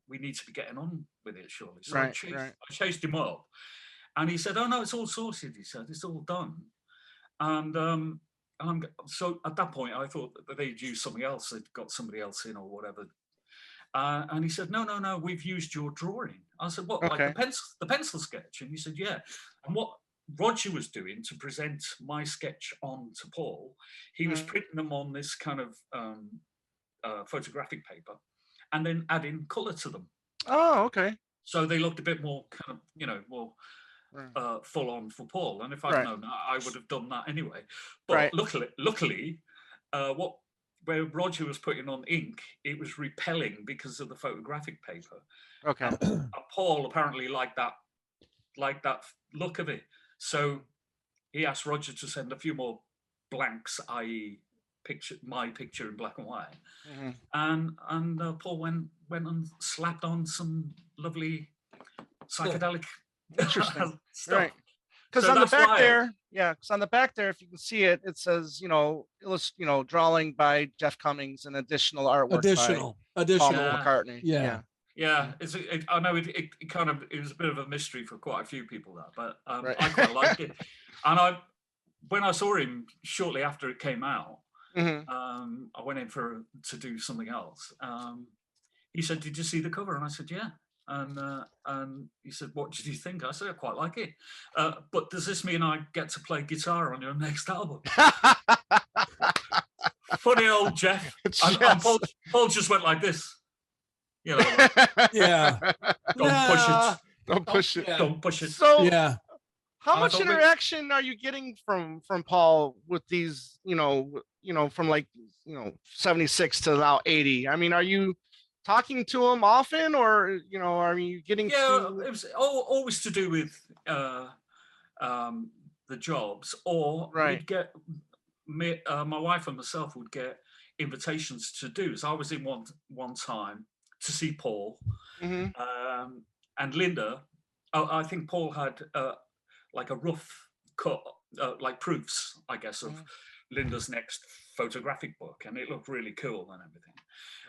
we need to be getting on with it, surely. So I chased him up, and he said, "Oh no, it's all sorted." He said, "It's all done." And so at that point, I thought that they'd used something else. They'd got somebody else in or whatever. And he said, "No, we've used your drawing." I said, "What, like the pencil sketch?" And he said, "Yeah." And what Roger was doing to present my sketch on to Paul, he was printing them on this kind of photographic paper, and then adding colour to them. Oh, okay. So they looked a bit more kind of, more full on for Paul. And if I'd known that, I would have done that anyway. But luckily, where Roger was putting on ink, it was repelling because of the photographic paper. Okay. And Paul apparently liked that look of it. So he asked Roger to send a few more blanks, i.e. my picture in black and white. And Paul went and slapped on some lovely psychedelic Interesting. stuff. Right. Because on the back there, because on the back there, if you can see it, it says, drawing by Jeff Cummins and additional artwork by Paul McCartney. Yeah. I know it was a bit of a mystery for quite a few people that, but I quite liked it. And when I saw him shortly after it came out, I went in to do something else. He said, "Did you see the cover?" And I said, "Yeah." And he said, "What did you think?" I said, "I quite like it. But does this mean I get to play guitar on your next album?" Funny old Jeff. And Paul just went like this. Yeah. Don't push it. Don't push it. Don't push it. So yeah. How much interaction are you getting from Paul with these, from like, 76 to now 80? I mean, are you talking to him often, or, are you getting to... it was always to do with the jobs, or we'd get my wife and myself would get invitations to do. So I was in one time to see Paul, and Linda. I think Paul had like a rough cut, like proofs, I guess, of Linda's next photographic book, and it looked really cool and everything.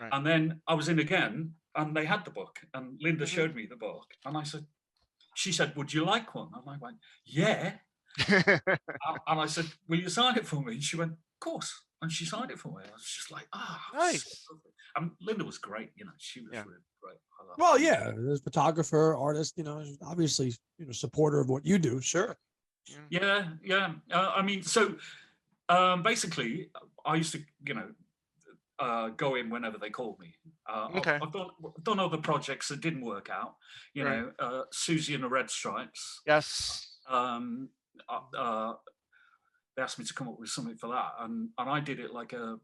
Right. And then I was in again, and they had the book, and Linda showed me the book, and she said, "Would you like one?" And I went, "Yeah." And I said, "Will you sign it for me?" And she went, "Of course." And she signed it for me. I was just like, nice. So and Linda was great, she was really great. Well, yeah, there's photographer, artist, obviously, supporter of what you do. Sure. Yeah. I mean, so basically, I used to, go in whenever they called me. I've done other projects that didn't work out. Susie and the Red Stripes. Yes. They asked me to come up with something for that, and I did it like a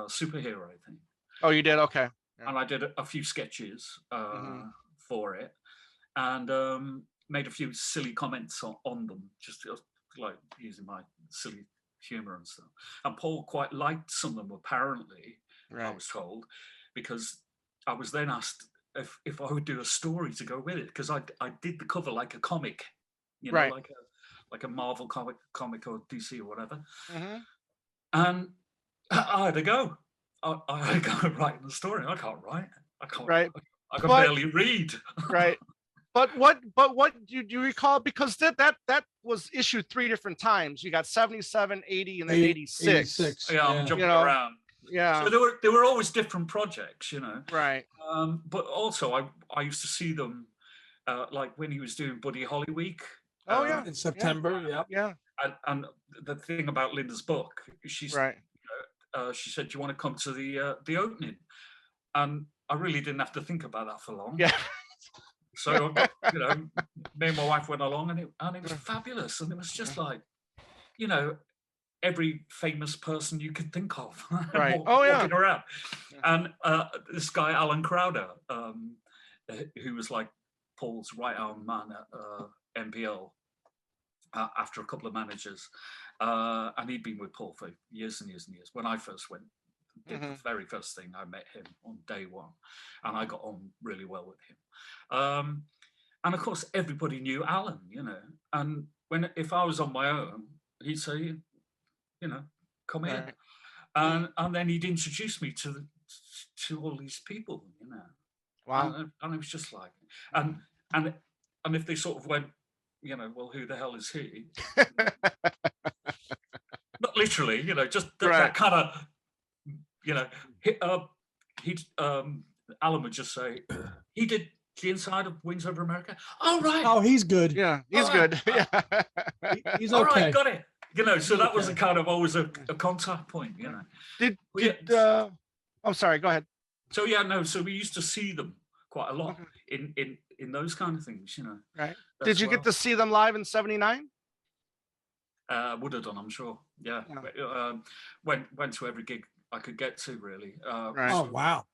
superhero thing. Oh, you did? Okay. Yeah. And I did a few sketches for it, and made a few silly comments on them, just like using my silly humor and stuff. And Paul quite liked some of them, apparently, I was told, because I was then asked if I would do a story to go with it, because I did the cover like a comic, like a Marvel comic or DC or whatever. And I had to go. I had to go writing the story. I can't write. I can't. Right. I can barely read. Right. But what do you recall? Because that was issued 3 different times. You got 77, 80, and then 86. Yeah, I'm jumping around. Yeah. So there were always different projects, Right. But also I used to see them like when he was doing Buddy Holly Week. Oh yeah, in September. Yeah. And the thing about Linda's book, she's right. She said, "Do you want to come to the opening?" And I really didn't have to think about that for long. Yeah. So me and my wife went along, and it was fabulous, and it was just like, every famous person you could think of, right? walking around, and this guy Alan Crowder, who was like Paul's right arm man at MPL. After a couple of managers, and he'd been with Paul for years and years and years. When I first went, did the very first thing, I met him on day one, and I got on really well with him. And of course, everybody knew Alan, And if I was on my own, he'd say, come here, and then he'd introduce me to all these people, Wow. And it was just like, and if they sort of went, well, who the hell is he? Not literally, just that kind of, Alan would just say, he did the inside of Wings Over America. Oh, right. Oh, he's good. Yeah, he's good. Yeah. He's okay. All right, got it. So that was a kind of always a contact point, I'm sorry, go ahead. So so we used to see them quite a lot in those kind of things, Right. Did you get to see them live in '79? Would have done, I'm sure. Yeah. Went to every gig I could get to, really. Right. Oh, wow.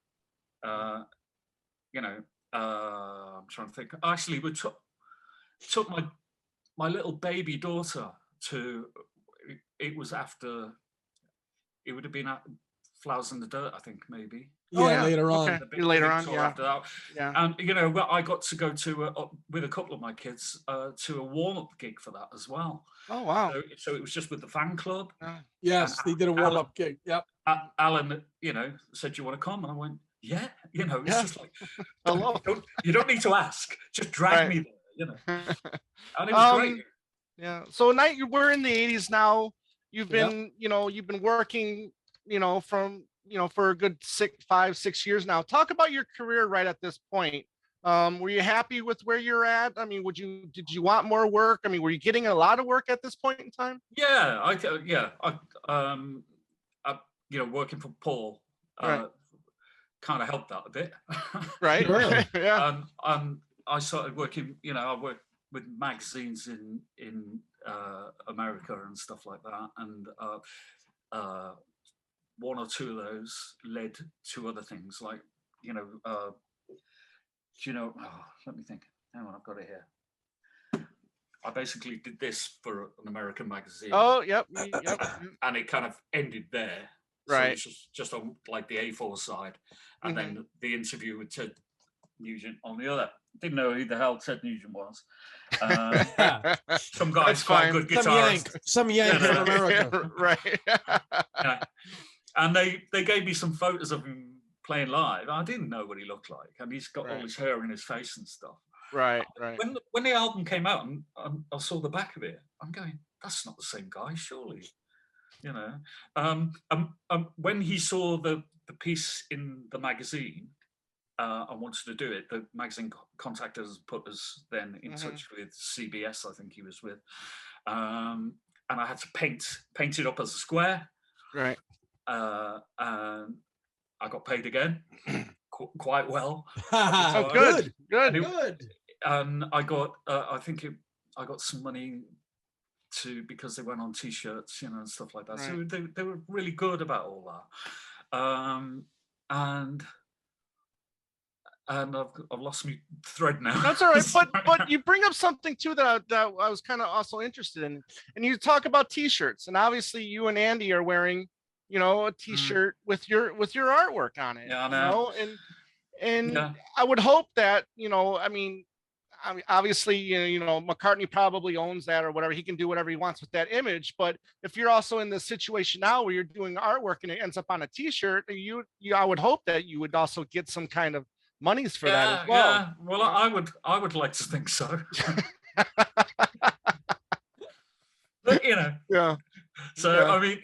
I'm trying to think. Actually, we took my little baby daughter to. It was after. It would have been at Flowers in the Dirt, I think, maybe. Yeah, later on. Okay. Later on, yeah. After that. Yeah. And I got to go to with a couple of my kids to a warm-up gig for that as well. Oh wow! So it was just with the fan club. Yes, they did a warm-up gig. Yep. Alan, said, "Do you want to come?" And I went, "Yeah." It's just like, you don't need to ask. Just drag me there. And it was great. Yeah. So now we're in the '80s now. You've been, you've been working, from, for a good 5-6 years now. Talk about your career right at this point. Were you happy with where you're at? I mean, did you want more work? I mean, were you getting a lot of work at this point in time? Yeah, working for Paul kind of helped that a bit. Right. Yeah. I started working, I worked with magazines in America and stuff like that, and one or two of those led to other things, like let me think. Hang on, I've got it here. I basically did this for an American magazine. Oh, yep. And it kind of ended there. Right. So it's just on like the A4 side, and then the interview with Ted Nugent on the other. Didn't know who the hell Ted Nugent was. Some guy's quite a good guitarist. Some Yank from America. Right. And they gave me some photos of him playing live. I didn't know what he looked like, and he's got all his hair in his face and stuff. Right. When the album came out and I saw the back of it, I'm going, that's not the same guy, surely. When he saw the piece in the magazine and wanted to do it, the magazine contacted us, put us then in touch with CBS, I think he was with, and I had to paint it up as a square. Right. And I got paid again, quite well. Oh, good. And I got, I got some money because they went on T-shirts, and stuff like that. Right. So they were really good about all that. And I've lost my thread now. That's all right. But you bring up something too that I was kind of also interested in, and you talk about T-shirts, and obviously you and Andy are wearing, a T-shirt with your artwork on it. Yeah, I know. And I would hope that, obviously, McCartney probably owns that or whatever. He can do whatever he wants with that image. But if you're also in this situation now where you're doing artwork and it ends up on a T-shirt, I would hope that you would also get some kind of monies for that as well. Yeah. Well, I would like to think so. But, Yeah. So I mean,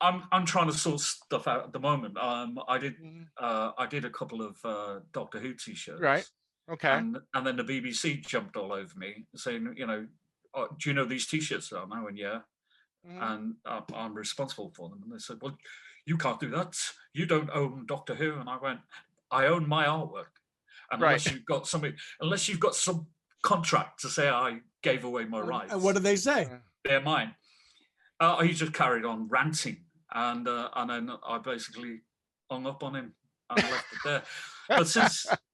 I'm trying to sort stuff out at the moment. I did a couple of Doctor Who T-shirts. Right. Okay. And then the BBC jumped all over me saying, do you know these T-shirts that I'm now? And yeah. And I'm responsible for them. And they said, well, you can't do that. You don't own Doctor Who. And I went, I own my artwork. And unless you've got some contract to say I gave away my rights. And what did they say? They're mine. He just carried on ranting, and then I basically hung up on him and left it there.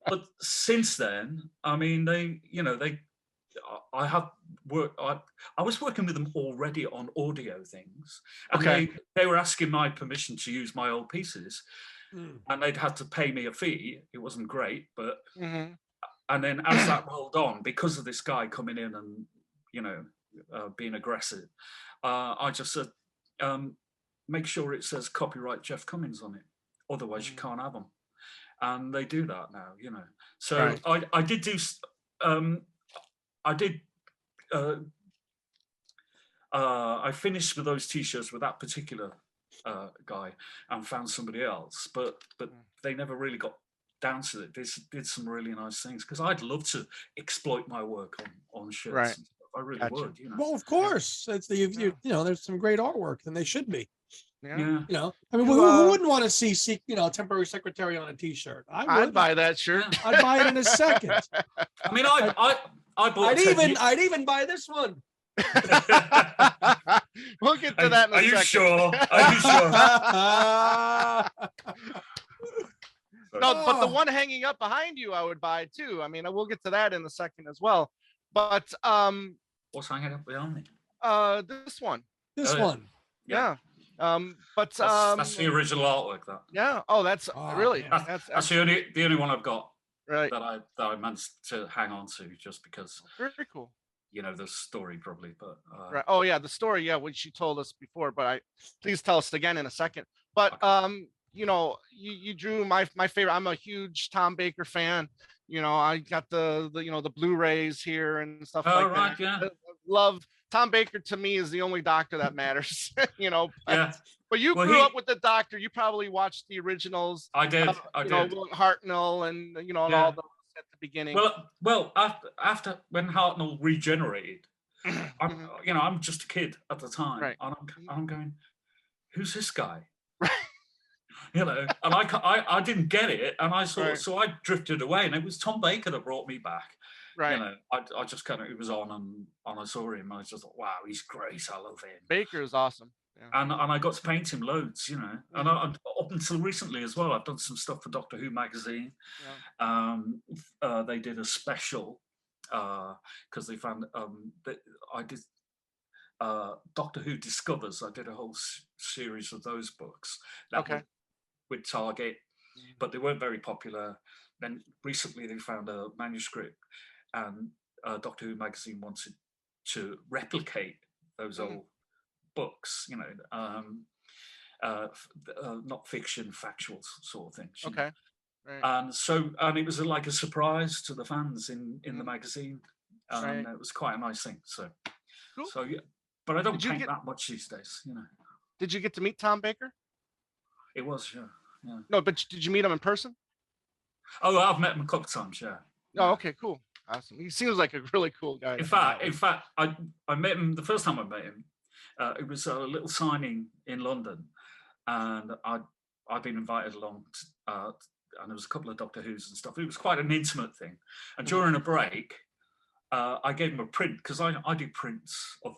But since then, I mean, I have worked. I was working with them already on audio things, and they were asking my permission to use my old pieces, and they'd had to pay me a fee. It wasn't great, but and then as that rolled on, because of this guy coming in and being aggressive, I just said, make sure it says copyright Jeff Cummins on it, otherwise you can't have them. And they do that now, So I did do. I finished with those T-shirts with that particular guy and found somebody else, but they never really got down to it. They did some really nice things because I'd love to exploit my work on shirts. Right. And stuff I really would. Well, of course, it's there's some great artwork, and they should be. Yeah. I mean, who wouldn't want to see temporary secretary on a T-shirt? I'd buy that shirt. Yeah. I'd buy it in a second. I mean, I bought. I'd even buy this one. We'll get to that in a second. Are you sure? Are you sure? No, but the one hanging up behind you, I would buy too. I mean, we'll get to that in a second as well. But what's hanging up behind me? This one. This one. Yeah. But that's the original artwork. That. Yeah. Oh, that's really. Yeah. That's the only one I've got. Right. That I managed to hang on to just because. Very cool. The story probably, but right. Oh yeah, the story, which you told us before, but please tell us again in a second. But okay. You drew my favorite. I'm a huge Tom Baker fan. I got the Blu-rays here and stuff like that. Yeah. I love Tom Baker. To me, is the only Doctor that matters. But, yeah. But you grew up with the Doctor. You probably watched the originals. I did. I did. Hartnell and and all those at the beginning. Well, after when Hartnell regenerated, I'm just a kid at the time, right. and I'm going, who's this guy? And I didn't get it, and so I drifted away, and it was Tom Baker that brought me back. Right. I just it was on, and I saw him, and I just thought, wow, he's great. I love him. Baker is awesome. Yeah. And I got to paint him loads, and up until recently as well, I've done some stuff for Doctor Who magazine. Yeah. They did a special because they found that I did Doctor Who Discovers. I did a whole series of those books. With Target, but they weren't very popular. Then recently they found a manuscript, and Doctor Who magazine wanted to replicate those old books, not fiction, factual sort of things. Okay. Right. And it was like a surprise to the fans in the magazine, and it was quite a nice thing. So, cool. So yeah, but I don't paint that much these days. Did you get to meet Tom Baker? It was, yeah. No, but did you meet him in person? Oh, I've met him a couple of times, yeah. Oh, okay, cool. Awesome. He seems like a really cool guy. In fact, I met him the first time I met him. It was a little signing in London, and I'd been invited along, and there was a couple of Doctor Who's and stuff. It was quite an intimate thing. And during a break, I gave him a print, because I do prints of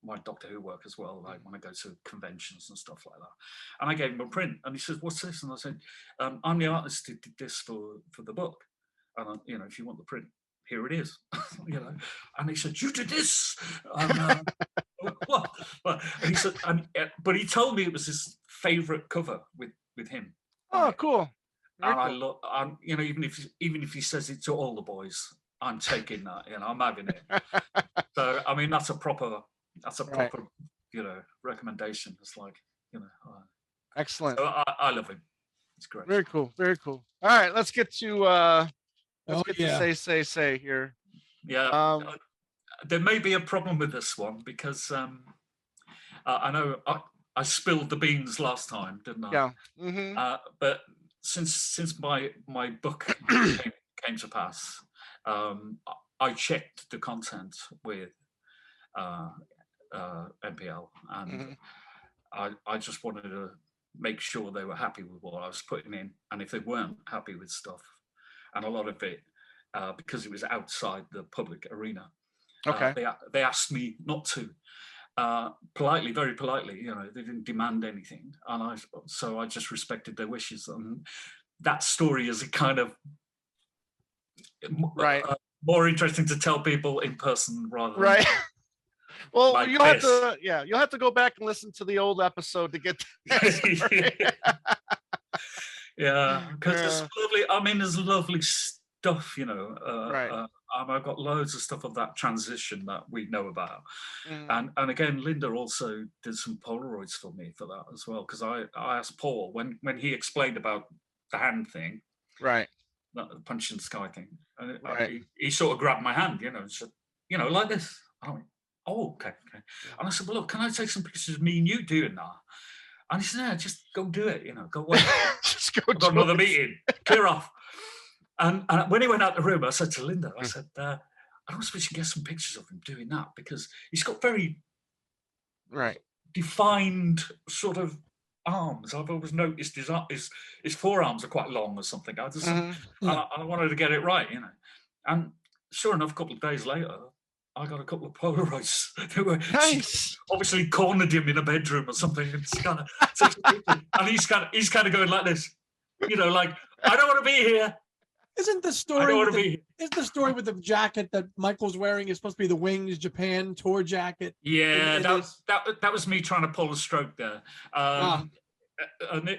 my Doctor Who work as well, like when I go to conventions and stuff like that. And I gave him a print, and he says, "What's this?" And I said, "I'm the artist who did this for the book, and if you want the print, here it is." And he said, "You did this?" What? And he said, but he told me it was his favorite cover with him. Oh, cool. Very cool. I love, even if he says it to all the boys, I'm taking that. I'm having it. So I mean, that's a proper recommendation. It's like, excellent. So I love him. It's great. Very cool. Very cool. All right, let's get to say here. Yeah. There may be a problem with this one because I know I spilled the beans last time, didn't I? Yeah. Mm-hmm. But since my book came to pass, I checked the content with MPL, and I just wanted to make sure they were happy with what I was putting in, and if they weren't happy with stuff, and a lot of it because it was outside the public arena, they asked me not to, politely, very politely. They didn't demand anything, and I just respected their wishes, and that story is a kind of more interesting to tell people in person rather than well, like you'll have to go back and listen to the old episode to get that. Yeah, because it's lovely. I mean, there's lovely stuff, I've got loads of stuff of that transition that we know about, and again, Linda also did some Polaroids for me for that as well, because I asked Paul when he explained about the hand thing, right, the punch in the sky thing, and he sort of grabbed my hand, and said, like this. I went, oh, okay. And I said, well, look, can I take some pictures of me and you doing that? And he said, yeah, just go do it, go away. Just go. I've got another meeting. Clear off. And when he went out the room, I said to Linda, I said, I don't suppose you can get some pictures of him doing that, because he's got very defined sort of arms. I've always noticed his forearms are quite long or something. I wanted to get it right, you know. And sure enough, a couple of days later, I got a couple of Polaroids. They were nice. Obviously cornered him in a bedroom or something, and he's kind of going like this, you know, like, I don't want to be here. Isn't the story with the jacket that Michael's wearing is supposed to be the Wings Japan tour jacket? Yeah, that was me trying to pull a stroke there.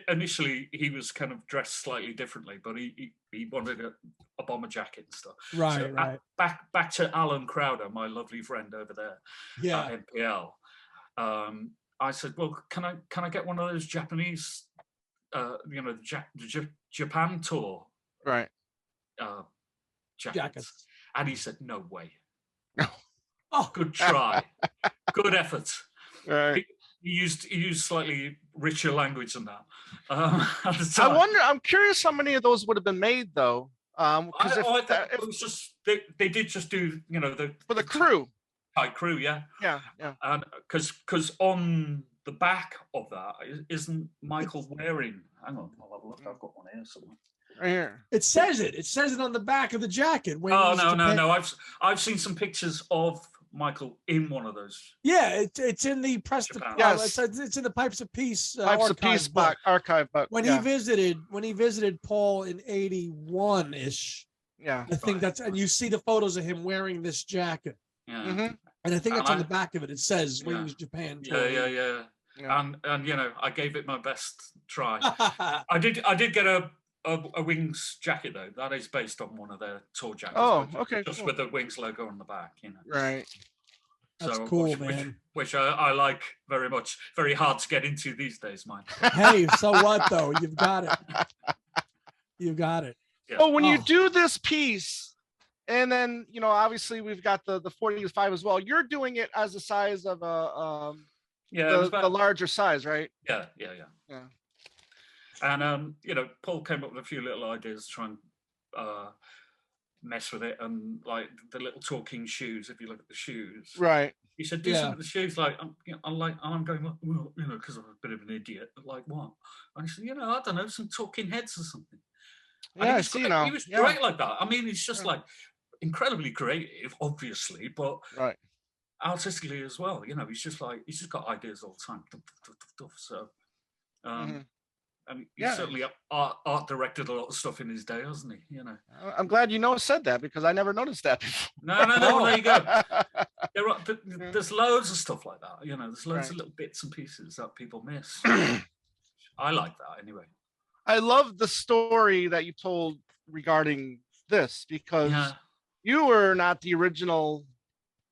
Initially, he was kind of dressed slightly differently, but he wanted a bomber jacket and stuff. Right, so right. Back to Alan Crowder, my lovely friend over there at MPL. I said, well, can I get one of those Japanese, the Japan tour, right? Jackets. And he said, no way. Oh, good try. Good effort. Right. He used slightly richer language than that. At the I time. wonder, I'm curious how many of those would have been made though. I think it was just they did just do, you know, for the crew. Tight crew, yeah. And because on the back of that isn't Michael wearing, hang on, I'll have a look. I've got one here somewhere. Right here. It says it on the back of the jacket. No. I've seen some pictures of Michael in one of those. Yeah, it's in the press. Yes. It's in the Pipes of Peace. Archive book. When he visited Paul in 81 ish. Yeah, I think that's, and you see the photos of him wearing this jacket. Yeah, and I think that's on the back of it. It says Wings Japan tour. Yeah. And you know, I gave it my best try. I did get a Wings jacket though. That is based on one of their tour jackets. Oh, okay. Just with the Wings logo on the back, you know. Right. That's cool, man. Which I like very much. Very hard to get into these days, mine. Hey, so what though? You've got it. You got it. Yeah. Oh, when you do this piece, and then, you know, obviously we've got the 45 as well. You're doing it as the size of the larger size, right? Yeah. And you know, Paul came up with a few little ideas to try and mess with it, and like the little talking shoes. If you look at the shoes, right? He said, "Do something with the shoes." Like, I'm going, well, you know, because I'm a bit of an idiot. Like what? And he said, you know, I don't know, some talking heads or something. Yeah, I see now. He was great like that. I mean, he's just like incredibly creative, obviously, but artistically as well. You know, he's just got ideas all the time. So, and he certainly art directed a lot of stuff in his day, hasn't he? You know. I'm glad you said that, because I never noticed that before. No. There you go. There's loads of stuff like that. You know, there's loads of little bits and pieces that people miss. I like that anyway. I love the story that you told regarding this, because you were not the original.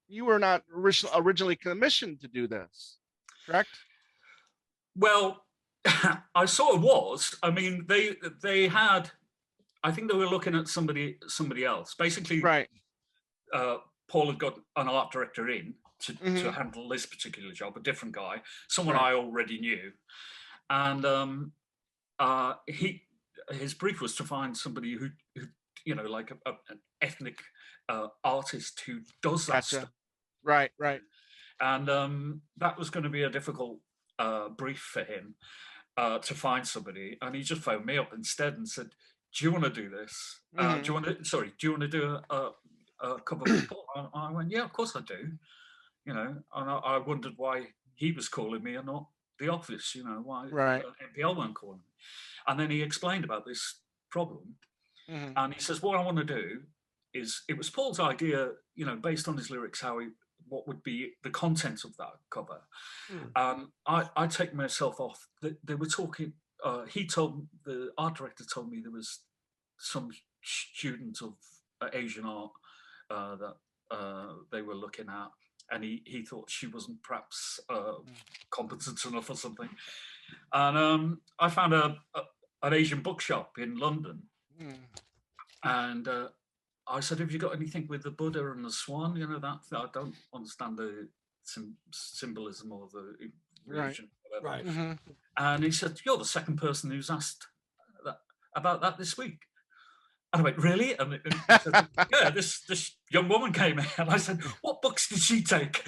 You were not originally commissioned to do this, correct? Well, I sort of was. I mean, they had. I think they were looking at somebody else. Basically, Paul had got an art director in to handle this particular job, a different guy, someone I already knew, and his brief was to find somebody who you know, like an ethnic artist who does that stuff. Right. And that was going to be a difficult brief for him to find somebody, and he just phoned me up instead and said, "Do you want to do this? Do you want to do a cover for Paul?" I went, "Yeah, of course I do." You know, and I wondered why he was calling me and not the office. You know, why MPL weren't calling me. And then he explained about this problem, and he says, "What I want to do is," it was Paul's idea, you know, based on his lyrics, what would be the content of that cover. I take myself off. They were talking. The art director told me there was some student of Asian art that they were looking at, and he thought she wasn't perhaps competent enough or something. And I found an Asian bookshop in London, and I said, "Have you got anything with the Buddha and the swan? You know, that I don't understand the symbolism or the religion." Right. And he said, "You're the second person who's asked about that this week." And I went, really? And he said, yeah, this young woman came in. And I said, what books did she take?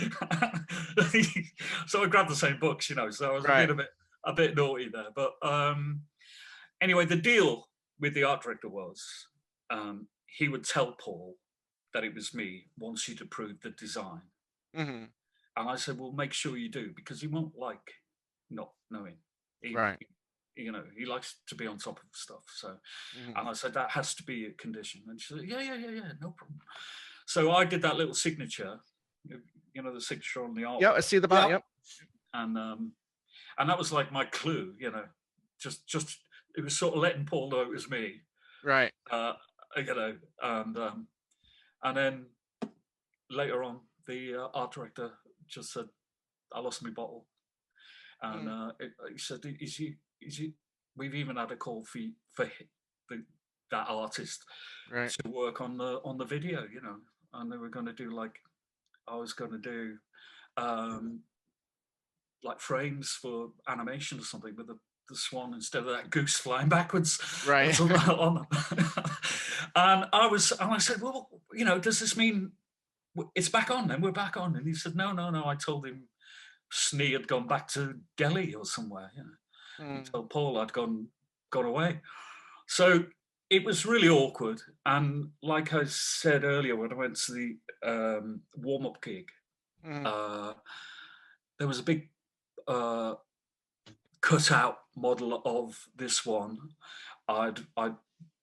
So I grabbed the same books, you know, so I was being a bit naughty there. But anyway, the deal with the art director was he would tell Paul that it was me once he'd approved the design. Mm-hmm. And I said, well, make sure you do, because he won't like not knowing. You know, he likes to be on top of stuff. So, and I said, that has to be a condition. And she said, yeah, no problem. So I did that little signature, you know, the signature on the art. Yeah, I see the bottom. Yep. And that was like my clue, you know, just it was sort of letting Paul know it was me. Right. You know, and then later on, the art director just said, I lost my bottle. And he said, is he, we've even had a call for that artist to work on the video, you know, and they were going to do like, I was going to do like frames for animation or something with the swan instead of that goose flying backwards. Right. And I said, well, you know, does this mean it's back on then? We're back on. And he said, no. I told him Snee had gone back to Delhi or somewhere, you know. He told Paul I'd gone away. So it was really awkward. And like I said earlier, when I went to the warm-up gig, there was a big cut-out model of this one. I'd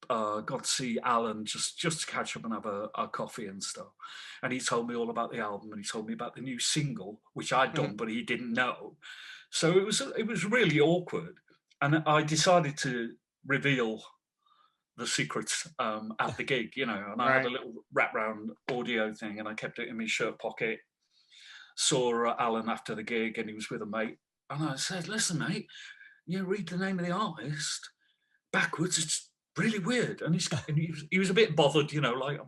got to see Alan just to catch up and have a coffee and stuff. And he told me all about the album, and he told me about the new single, which I'd done, but he didn't know. So it was really awkward. And I decided to reveal the secrets at the gig, you know, and I had a little wraparound audio thing, and I kept it in my shirt pocket. Saw Alan after the gig, and he was with a mate. And I said, listen, mate, you read the name of the artist backwards, it's really weird. And he was a bit bothered, you know, like,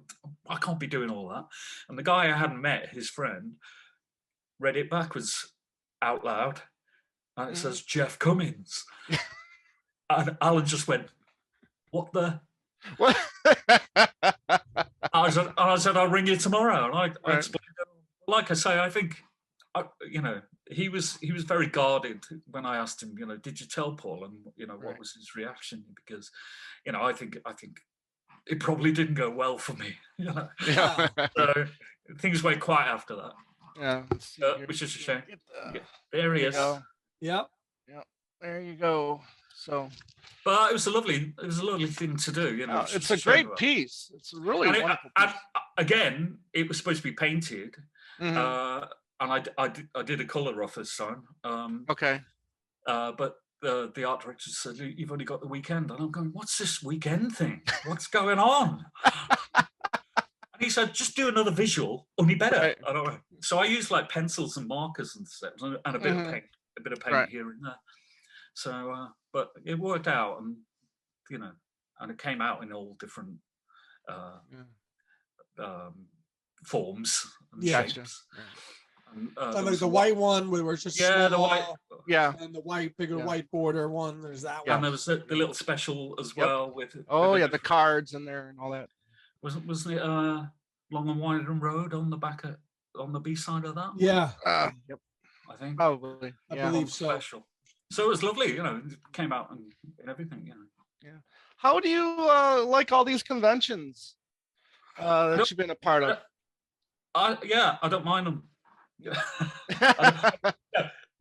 I can't be doing all that. And the guy I hadn't met, his friend, read it backwards out loud, and it says Jeff Cummins. And Alan just went, what the? What? I said, I'll ring you tomorrow. And I explained, like I say, I think, you know, he was very guarded when I asked him, you know, did you tell Paul? And, you know, what was his reaction? Because, you know, I think it probably didn't go well for me, you know. Yeah. So things went quiet after that. Yeah. Which is a shame. There he is. Yep. There you go. So, but it was a lovely thing to do, you know. It's a great piece. It's a really wonderful piece. Again, it was supposed to be painted, and I did a color rough this time. Okay. But the art director said, "You've only got the weekend," and I'm going, "What's this weekend thing? What's going on?" And he said, "Just do another visual, only better." Right. So I used like pencils and markers and stuff, and a bit of paint, here and there. So, but it worked out, and you know, and it came out in all different forms and shapes. And like the white one where it's just the white, and the white bigger white border one. There's that one. And there was the little special as well with the cards in there and all that. Wasn't it Long and Winding Road on the back on the B side of that? Yeah. I think probably. I believe so. Special. So it was lovely, you know, it came out and everything, you know. Yeah. How do you like all these conventions that you've been a part of? I don't mind them.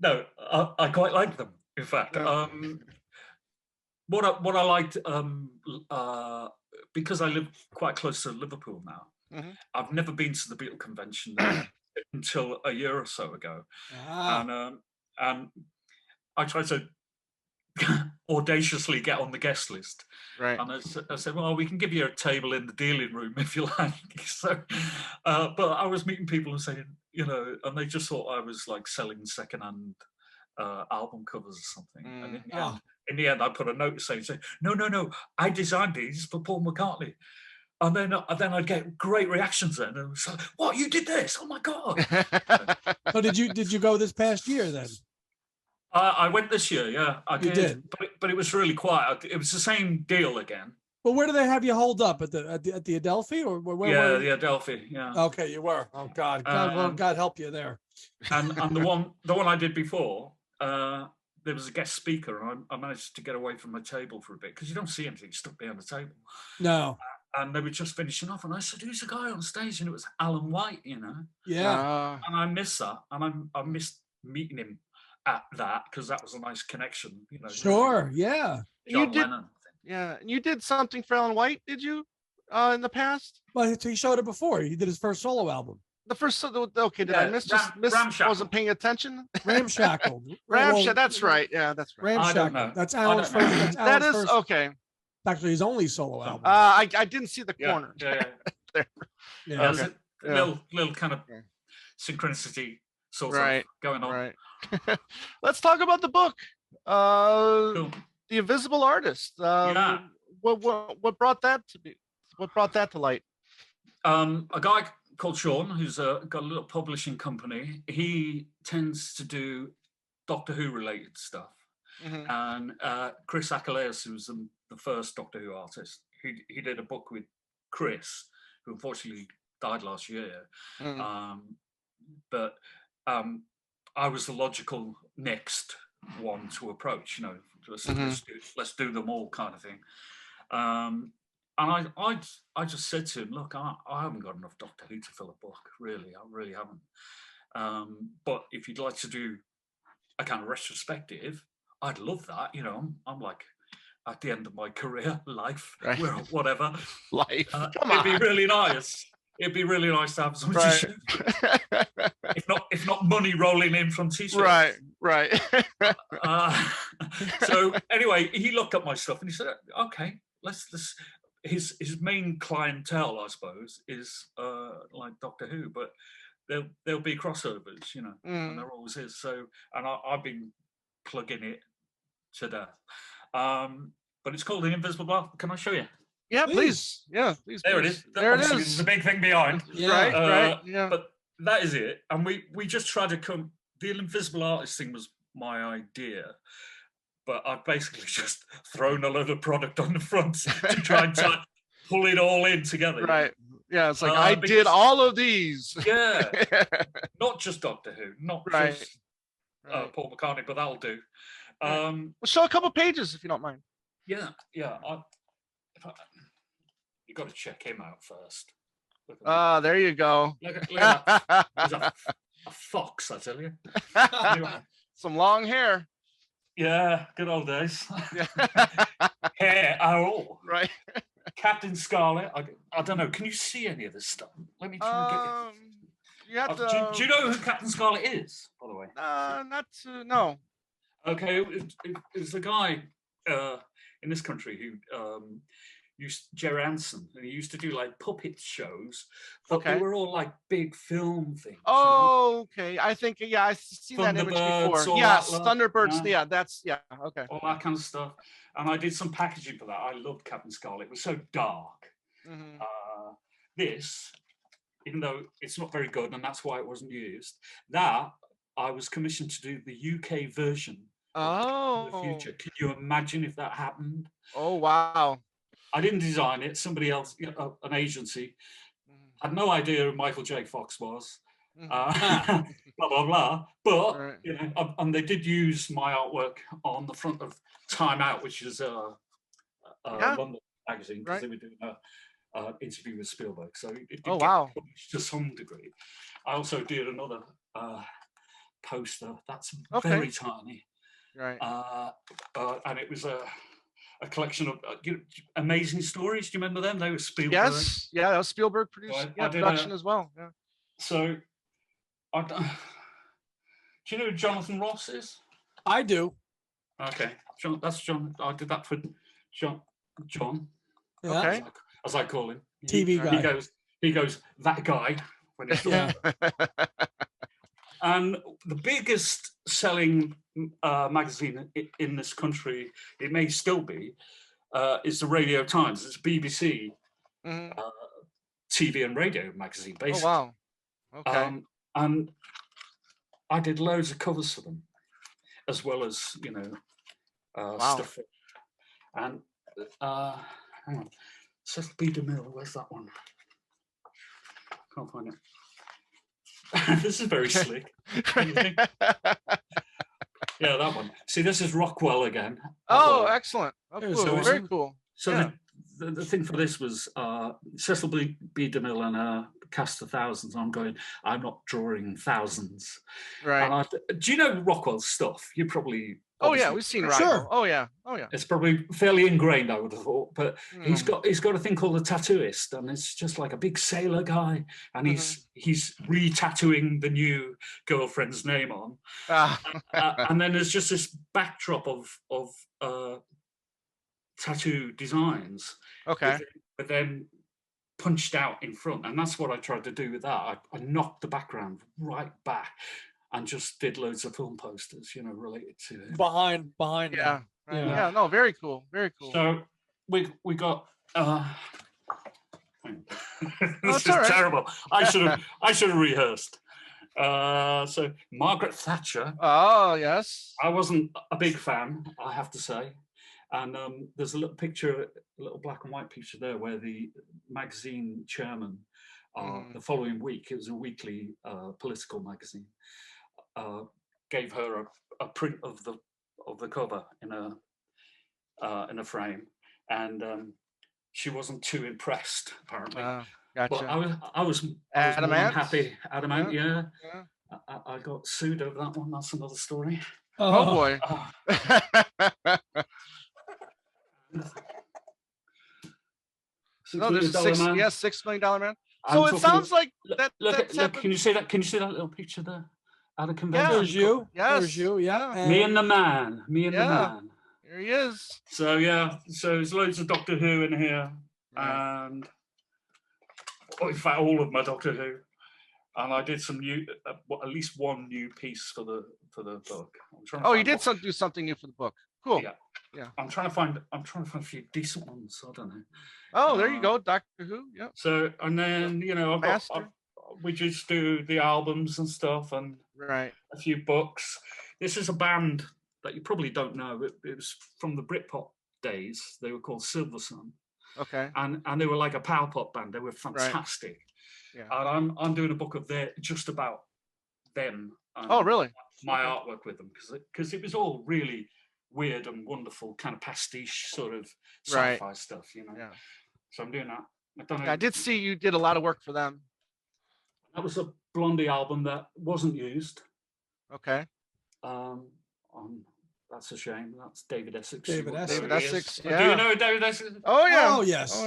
No, I quite like them. In fact, what I liked, because I live quite close to Liverpool now. I've never been to the Beatle convention until a year or so ago, and I tried to audaciously get on the guest list. Right. And I said, well, we can give you a table in the dealing room if you like. So, but I was meeting people and saying, you know, and they just thought I was like selling secondhand album covers or something. And in the end, I put a note saying, no, I designed these for Paul McCartney. And then I'd get great reactions then. And it was like, what, you did this? Oh my God. So did you go this past year then? I went this year, yeah. I did. But it was really quiet. It was the same deal again. Well, where do they have you hold up at the Adelphi or where? Yeah, were the Adelphi. Yeah. Okay, you were. Oh God, God help you there. And the one I did before, there was a guest speaker, and I managed to get away from my table for a bit because you don't see anything stuck behind the table. No. And they were just finishing off, and I said, "Who's the guy on stage?" And it was Alan White, you know. Yeah. And I miss that, and I missed meeting him at that because that was a nice connection, you know. Sure. Yeah. John Lennon. Yeah, and you did something for Alan White, did you? In the past? Well, he showed it before. He did his first solo album. The first, okay, did I miss? Wasn't paying attention. Ramshackled. Ramshackled. That's right. Yeah, that's right. Ramshackled. That's Alan's first. That is first, okay. Actually, his only solo album. I didn't see the corner. Yeah. There. Yeah. Okay. Little kind of synchronicity sort of going on. Right. Let's talk about the book. Cool. The Invisible Artist. What brought that to be? What brought that to light? A guy called Sean, who's got a little publishing company. He tends to do Doctor Who related stuff. Mm-hmm. And Chris Achilleus, who's the first Doctor Who artist, he did a book with Chris, who unfortunately died last year. Mm. But I was the logical next one to approach, you know, let's do them all kind of thing. And I just said to him, look, I haven't got enough Doctor Who to fill a book, really. I really haven't. But if you'd like to do a kind of retrospective, I'd love that. You know, I'm like at the end of my career, life, whatever. Life. It'd be really nice. It'd be really nice to have something to show. If not money rolling in from t-shirts. Right. So anyway, he looked up my stuff and he said, okay, let's his main clientele, I suppose, is like Doctor Who, but there'll be crossovers, you know, and there always is. So, and I've been plugging it to death. But it's called The Invisible Art. Can I show you? Yeah, please. Yeah, please. There it is. There it is. There's a big thing behind. Yeah. Right. Yeah. But that is it. And we just tried to come. The Invisible Artist thing was my idea, but I've basically just thrown a load of product on the front to try and pull it all in together. Right. Yeah. It's like I did all of these. Yeah. Not just Doctor Who. Not just Paul McCartney, but that'll do. We'll show a couple pages if you don't mind. Yeah. You got to check him out first. There you go. Look at that. He's a fox, I tell you. Anyway. Some long hair. Yeah, good old days. Hair, right. Captain Scarlet. I don't know. Can you see any of this stuff? Let me try and get you. You have to. Do you know who Captain Scarlet is, by the way? No. Okay, it's the guy in this country who Jerry Anderson, and he used to do like puppet shows, but they were all like big film things. Oh, okay. I think I've seen that image before. Yes, Thunderbirds. Yeah, okay. All that kind of stuff. And I did some packaging for that. I loved Captain Scarlet. It was so dark. Mm-hmm. This, even though it's not very good, and that's why it wasn't used, that I was commissioned to do the UK version of the future. Can you imagine if that happened? Oh, wow. I didn't design it. Somebody else, an agency, had no idea who Michael J. Fox was. Blah blah blah. But you know, and they did use my artwork on the front of Time Out, which is a London magazine, because they were doing an interview with Spielberg. So it did get published to some degree. I also did another poster that's very tiny, right? And it was a collection of amazing stories. Do you remember them? They were Spielberg. Yes, that was Spielberg produced. Production as well. Yeah. So, do you know who Jonathan Ross is? I do. Okay, that's John. I did that for John. Yeah. Okay. As I call him. TV guy. He goes that guy when he's And the biggest selling magazine in this country, it may still be, is the Radio Times. It's BBC TV and radio magazine, basically. Oh, wow. Okay. And I did loads of covers for them, as well as, stuff. And hang on. Cecil B. DeMille, where's that one? Can't find it. This is very slick. Yeah, that one. See, this is Rockwell again. Oh, excellent. Oh, cool. So Very cool. So yeah. the thing for this was Cecil B. DeMille and a cast of thousands. I'm not drawing thousands. Right. Do you know Rockwell's stuff? You probably. Oh yeah, we've seen Rockwell. Sure. Oh yeah. Oh yeah. It's probably fairly ingrained, I would have thought. But he's got a thing called a tattooist, and it's just like a big sailor guy, and he's re-tattooing the new girlfriend's name on, and then there's just this backdrop of tattoo designs. Okay. But then punched out in front, and that's what I tried to do with that. I knocked the background right back and just did loads of film posters, related to it. Behind. Yeah. Right. Yeah. No, very cool. Very cool. So we got. This is right. terrible. I should have rehearsed. So Margaret Thatcher. Oh yes. I wasn't a big fan, I have to say. And there's a little picture, a little black and white picture there, where the magazine chairman, the following week, it was a weekly political magazine, gave her a print of the cover in a frame, and she wasn't too impressed, apparently. Gotcha. But I was more than happy. Adamant, yeah. I got sued over that one. That's another story. Oh boy. No, there's $6 million man. So it sounds like that. Look, can you see that? Can you see that little picture there? At a convention. Yeah, there's you. Yes. There's you. Yeah. Me and the man. Me and the man. Here he is. So so there's loads of Doctor Who in here, and in fact all of my Doctor Who, and I did some new, at least one new piece for the book. You did do something new for the book. Cool. Yeah. I'm trying to find a few decent ones. I don't know. Oh, there you go, Doctor Who. Yeah. So and then we just do the albums and stuff, and a few books. This is a band that you probably don't know. It was from the Britpop days. They were called Silver Sun. Okay. And they were like a power pop band. They were fantastic. Yeah. And I'm doing a book of just about them. Oh, really? My artwork with them, because it was all really weird and wonderful, kind of pastiche sort of sci-fi stuff, Yeah. So I'm doing that. I don't know. I did see you did a lot of work for them. That was a Blondie album that wasn't used. Okay. That's a shame. That's David Essex. David Essex. Yeah. Do you know David Essex? Oh yeah. Oh yes.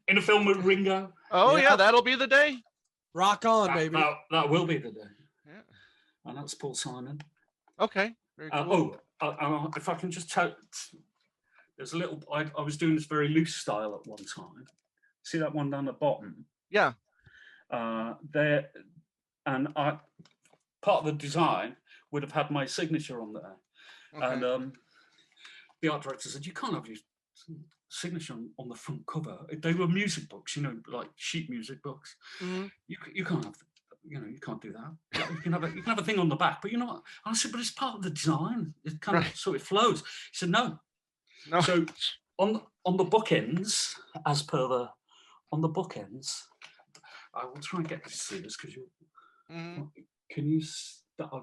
In a film with Ringo. Oh yeah, that'll be the day. Rock on, baby. That will be the day. Yeah. And that's Paul Simon. Okay. Very cool. If I can just tell, there's a little. I was doing this very loose style at one time. See that one down the bottom? Yeah. There, and part of the design would have had my signature on there. Okay. And the art director said, "You can't have your signature on the front cover." They were music books, like sheet music books. Mm-hmm. You can't have. You can't do that. You can have a thing on the back, but you know what? I said, but it's part of the design. It kind of so it flows. He said, no. So on the bookends, on the bookends, I will try and get to see this because you can you.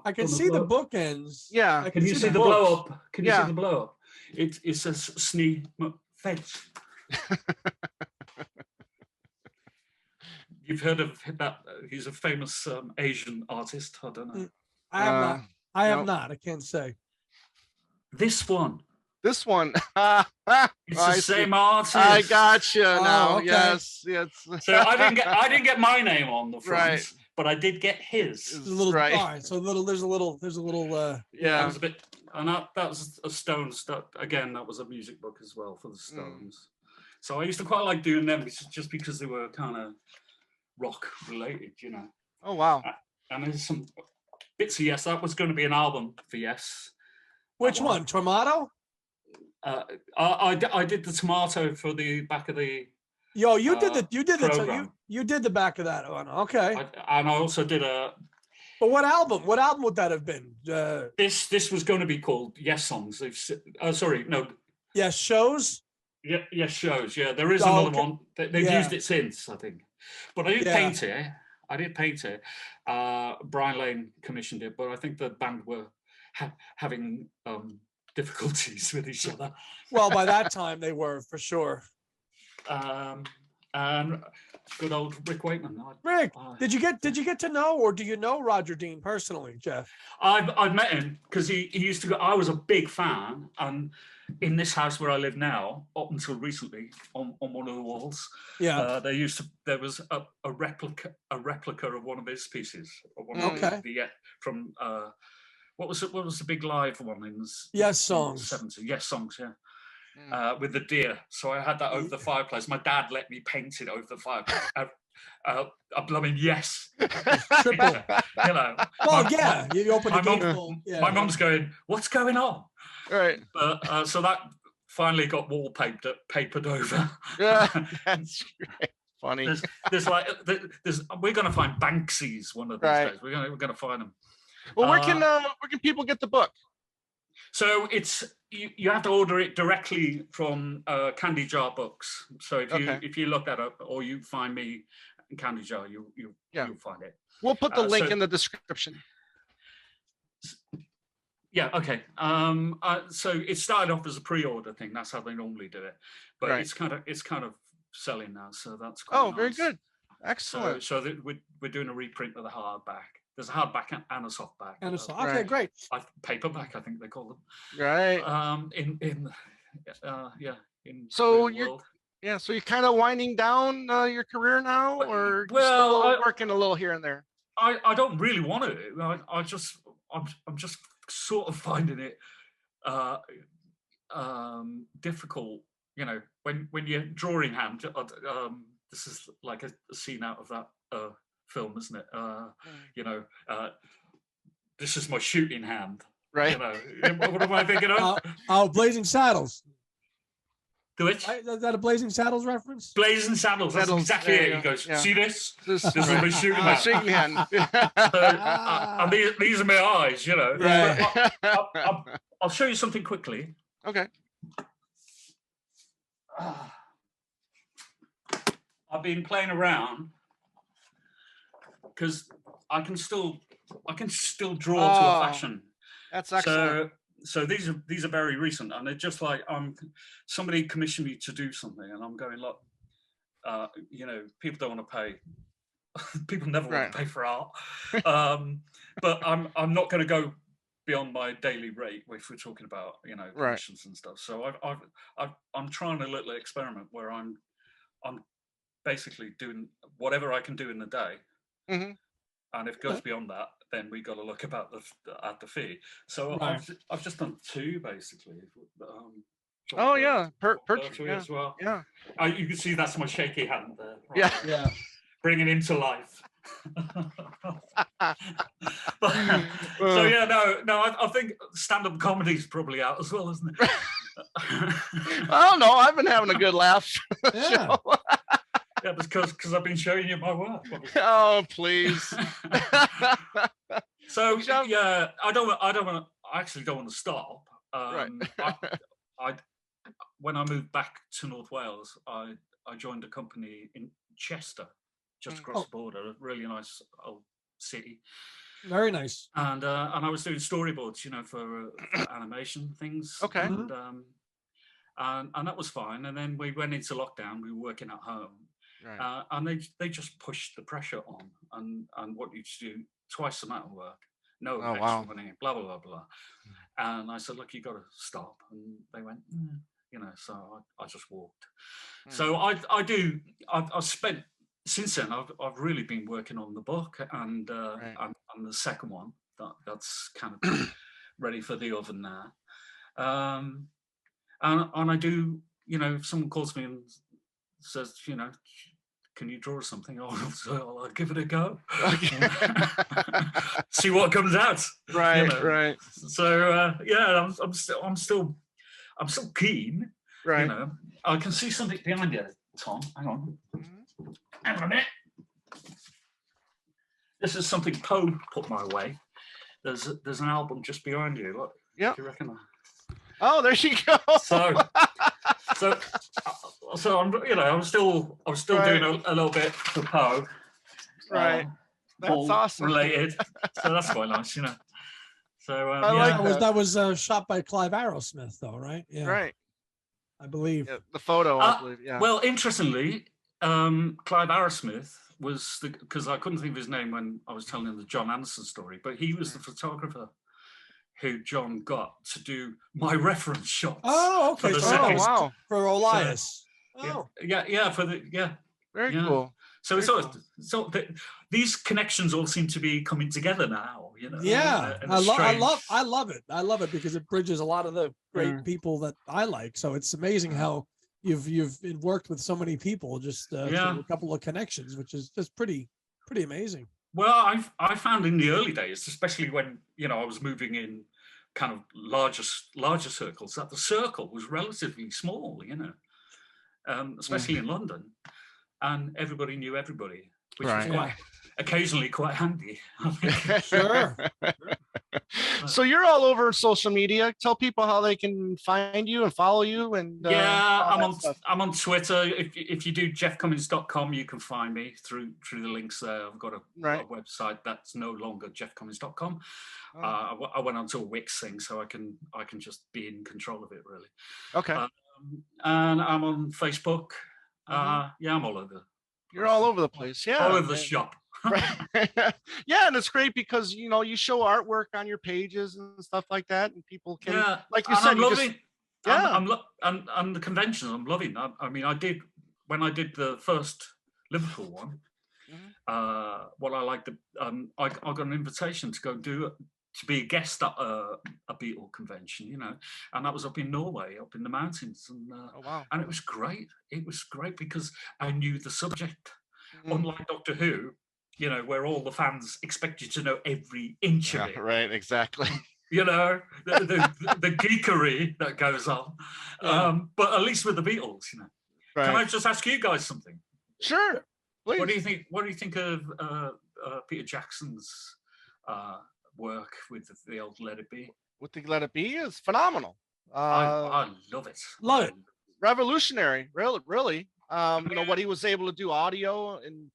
I can see the bookends. Yeah. Can you see the blow up? Can you see the blow up? It says Snee Feds. You've heard of that? He's a famous Asian artist. I don't know. I have not. I have not. I can't say. This one. It's the same artist. I gotcha now. Okay. Yes. So I didn't get my name on the front, but I did get his. There's a little. All right. So there's a little. Yeah. It was a bit, and that was a Stones. Again, that was a music book as well for the Stones. So I used to quite like doing them, just because they were kind of rock related, Oh wow. And there's some bits of Yes. That was going to be an album for Yes. Which one? Tomato? I did the tomato for the back of the. Yo, you did program. you did the back of that one. Okay. And I also did a. But what album? What album would that have been? This was going to be called Yes Songs. Sorry, no. Yes Shows. Yeah, shows. Yeah, there is another one. They've used it since, I think. But I did paint it. Brian Lane commissioned it, but I think the band were having difficulties with each other. Well, by that time they were, for sure. And good old Rick Wakeman. Rick, did you get to know, or do you know Roger Dean personally, Jeff? I've met him because he used to go. I was a big fan, and in this house where I live now, up until recently, on one of the walls, there was a replica of one of his pieces. From what was the big live one in the Yes Songs. 70s? Yes Songs, yeah. With the deer, so I had that over the fireplace. My dad let me paint it over the fireplace. A blooming yes, triple. You know. Well, you open the gate. My mum's going, "What's going on?" Right. So that finally got papered over. Yeah, that's great. Funny. We're going to find Banksies one of these days. We're going to find them. Well, where can people get the book? So it's you have to order it directly from Candy Jar Books. So if you look that up, or you find me in Candy Jar, you'll find it. We'll put the link in the description. Yeah. Okay. So it started off as a pre-order thing. That's how they normally do it. But it's kind of selling now. So that's quite nice. Very good. Excellent. So we're doing a reprint of the hardback. There's a hardback and a softback. Okay, great. Paperback, I think they call them. Right. So you're kind of winding down your career now, or still working a little here and there? I don't really want to. I'm just sort of finding it difficult. You know, when you're drawing hand. This is like a scene out of that film, isn't it? You know, this is my shooting hand. Right. You know, what am I thinking of? Blazing Saddles. Which? Is that a Blazing Saddles reference? Blazing Saddles. That's exactly it. He goes, see this? This is my shooting hand. Shooting hand. And these are my eyes, you know. Right. I'll show you something quickly. Okay. I've been playing around because I can still draw to a fashion. That's excellent. So these are very recent, and they're just like somebody commissioned me to do something, and I'm going, look, you know, people don't want to pay. People never want to pay for art, but I'm not going to go beyond my daily rate if we're talking about, you know, commissions and stuff. So I'm trying a little experiment where I'm basically doing whatever I can do in the day. Mm-hmm. And if it goes beyond that, then we got to look at the fee. So I've just done two basically. Perch as well. Yeah. You can see that's my shaky hand there. Right? Yeah. Bringing him to life. So yeah, no. I think stand-up comedy is probably out as well, isn't it? I don't know. I've been having a good laugh. Yeah. Yeah, because I've been showing you my work. Oh, please. So yeah, I actually don't want to stop. When I moved back to North Wales, I joined a company in Chester, just across the border, a really nice old city. Very nice. And I was doing storyboards, you know, for animation things. Okay. And that was fine. And then we went into lockdown. We were working at home. Right. And they just pushed the pressure on and want you to do twice the amount of work, no extra money, blah blah blah blah. And I said, look, you got to stop. And they went, you know. So I just walked. So I've spent since then. I've really been working on the book and the second one that's kind of ready for the oven now. And I do, you know, if someone calls me and says, you know, can you draw something? I'll give it a go. See what comes out. Right, you know? Right. So yeah, I'm still keen. Right. You know, I can see something behind you, Tom. Hang on. Hang on a minute. This is something Poe put my way. There's an album just behind you. Look. Yeah. Do you reckon? Oh, there she goes. So so I'm, I was still doing a little bit for Poe. Right. That's Paul awesome. Related. So that's quite nice, So I like that was shot by Clive Arrowsmith, though, right? Yeah. Right. I believe. Yeah, the photo, I believe. Yeah. Well, interestingly, Clive Arrowsmith was because I couldn't think of his name when I was telling him the Jon Anderson story, but he was the photographer who John got to do my reference shots. Oh, okay. For the wow. For Elias. So, yeah. Very cool. So it's all, these connections all seem to be coming together now. Yeah, I love it. I love it because it bridges a lot of the great people that I like. So it's amazing how you've worked with so many people just through a couple of connections, which is just pretty amazing. Well, I found in the early days, especially when I was moving in kind of larger circles, that the circle was relatively small. Especially in London, and everybody knew everybody, which was occasionally quite handy. Sure. So you're all over social media. Tell people how they can find you and follow you. And I'm on Twitter. If you do jeffcummins.com, you can find me through the links there. I've got a website that's no longer jeffcummins.com. I went on to a Wix thing, so I can just be in control of it, really. Okay. And I'm on Facebook. I'm all over. You're all over the place. Yeah. All over the shop. Right. Yeah, and it's great because you show artwork on your pages and stuff like that, and people can, like you said, I'm loving. And the conventions, I'm loving. I mean, when I did the first Liverpool one. What I liked, I got an invitation to go to be a guest at a Beatle convention, and that was up in Norway, up in the mountains, and and it was great. It was great because I knew the subject, unlike Doctor Who, where all the fans expect you to know every inch of it. Right, exactly. The geekery that goes on, but at least with the Beatles, Right. Can I just ask you guys something? Sure. Please. What do you think of Peter Jackson's work with the old Let It Be? With the Let It Be is phenomenal. I love it. Love it. Revolutionary, really. What he was able to do audio and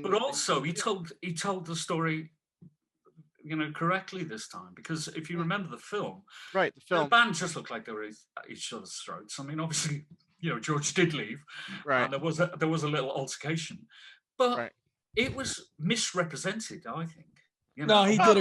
but also he told the story correctly this time, because if you remember the film, the band just looked like they were at each other's throats. I mean, obviously, George did leave, and there was a little altercation, but it was misrepresented, I think. No, he did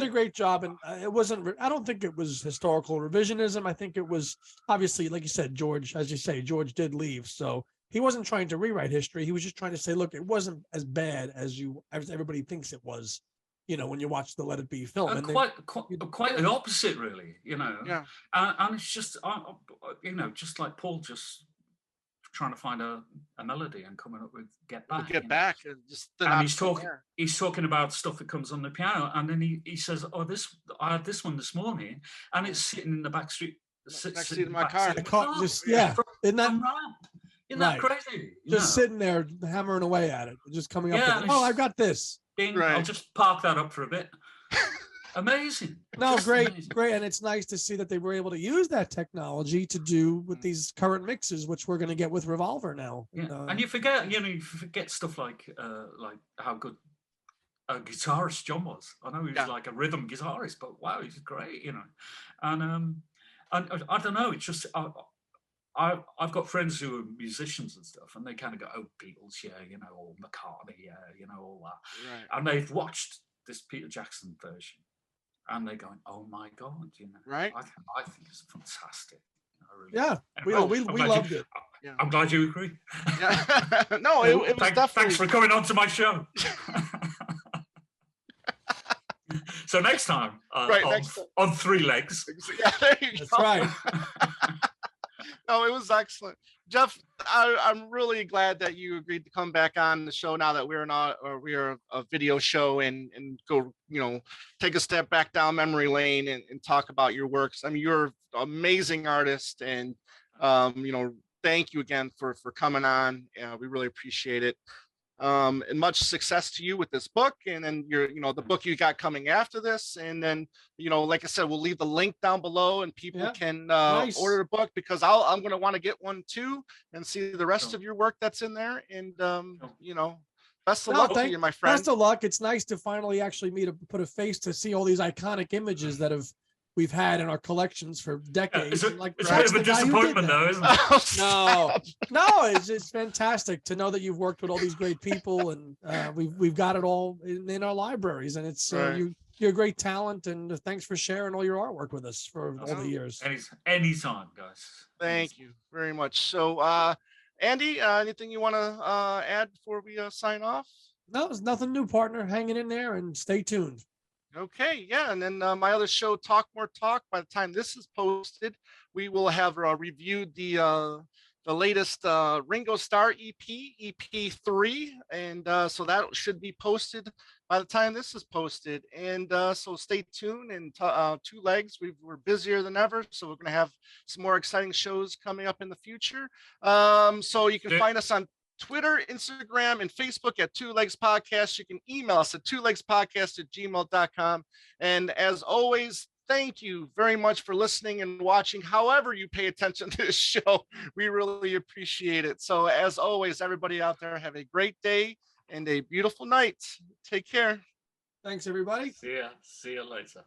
a great job, and it wasn't. I don't think it was historical revisionism. I think it was obviously, like you said, George, as you say, George did leave, so he wasn't trying to rewrite history. He was just trying to say, look, it wasn't as bad as everybody thinks it was. When you watch the Let It Be film, and quite the opposite, really. Yeah. And it's just, just like Paul, just trying to find a melody and coming up with Get Back. Get Back. And he's talking about stuff that comes on the piano, and then he says, I had this one this morning, and it's sitting in the back seat of my car. Isn't that crazy? Just sitting there hammering away at it, just coming up with, I've got this. I'll just park that up for a bit. Amazing. No, great. And it's nice to see that they were able to use that technology to do with these current mixes, which we're going to get with Revolver now. Yeah. And you forget stuff like how good a guitarist John was. I know he was like a rhythm guitarist, but wow, he's great, And I don't know, it's just I've got friends who are musicians and stuff, and they kind of go, "Oh, Beatles, or McCartney, all that." Right. And they've watched this Peter Jackson version, and they're going, "Oh my god," Right? I think it's fantastic. We loved it. I'm glad you agree. Yeah. No, it was definitely. Thanks for coming on to my show. So next time, on three legs. Yeah, there you That's go. right. No, it was excellent. Jeff, I'm really glad that you agreed to come back on the show now that we're a video show and go, take a step back down memory lane and talk about your works. I mean, you're an amazing artist, and thank you again for coming on. We really appreciate it. and much success to you with this book, and then the book you got coming after this. And then, like I said, we'll leave the link down below, and people can order the book, because I'm going to want to get one too and see the rest of your work that's in there. And, best of luck to you, my friend. Best of luck. It's nice to finally actually put a face to see all these iconic images that we've had in our collections for decades. It's a bit of a disappointment, though, isn't it? No, it's fantastic to know that you've worked with all these great people, and we've got it all in our libraries, and it's you're a great talent, and thanks for sharing all your artwork with us for all the years. Anytime, guys. Thank you very much. So, Andy, anything you want to add before we sign off? No, there's nothing new, partner. Hanging in there, and stay tuned. Okay, yeah, and then my other show, Talk More Talk. By the time this is posted, we will have reviewed the latest Ringo Starr EP3, and so that should be posted by the time this is posted. And so stay tuned. And Two Legs, we're busier than ever, so we're going to have some more exciting shows coming up in the future. So you can find us on Twitter, Instagram, and Facebook at Two Legs Podcast. You can email us at twolegspodcast@gmail.com. And as always, thank you very much for listening and watching. However you pay attention to this show, we really appreciate it. So as always, everybody out there, have a great day and a beautiful night. Take care. Thanks, everybody. See ya later.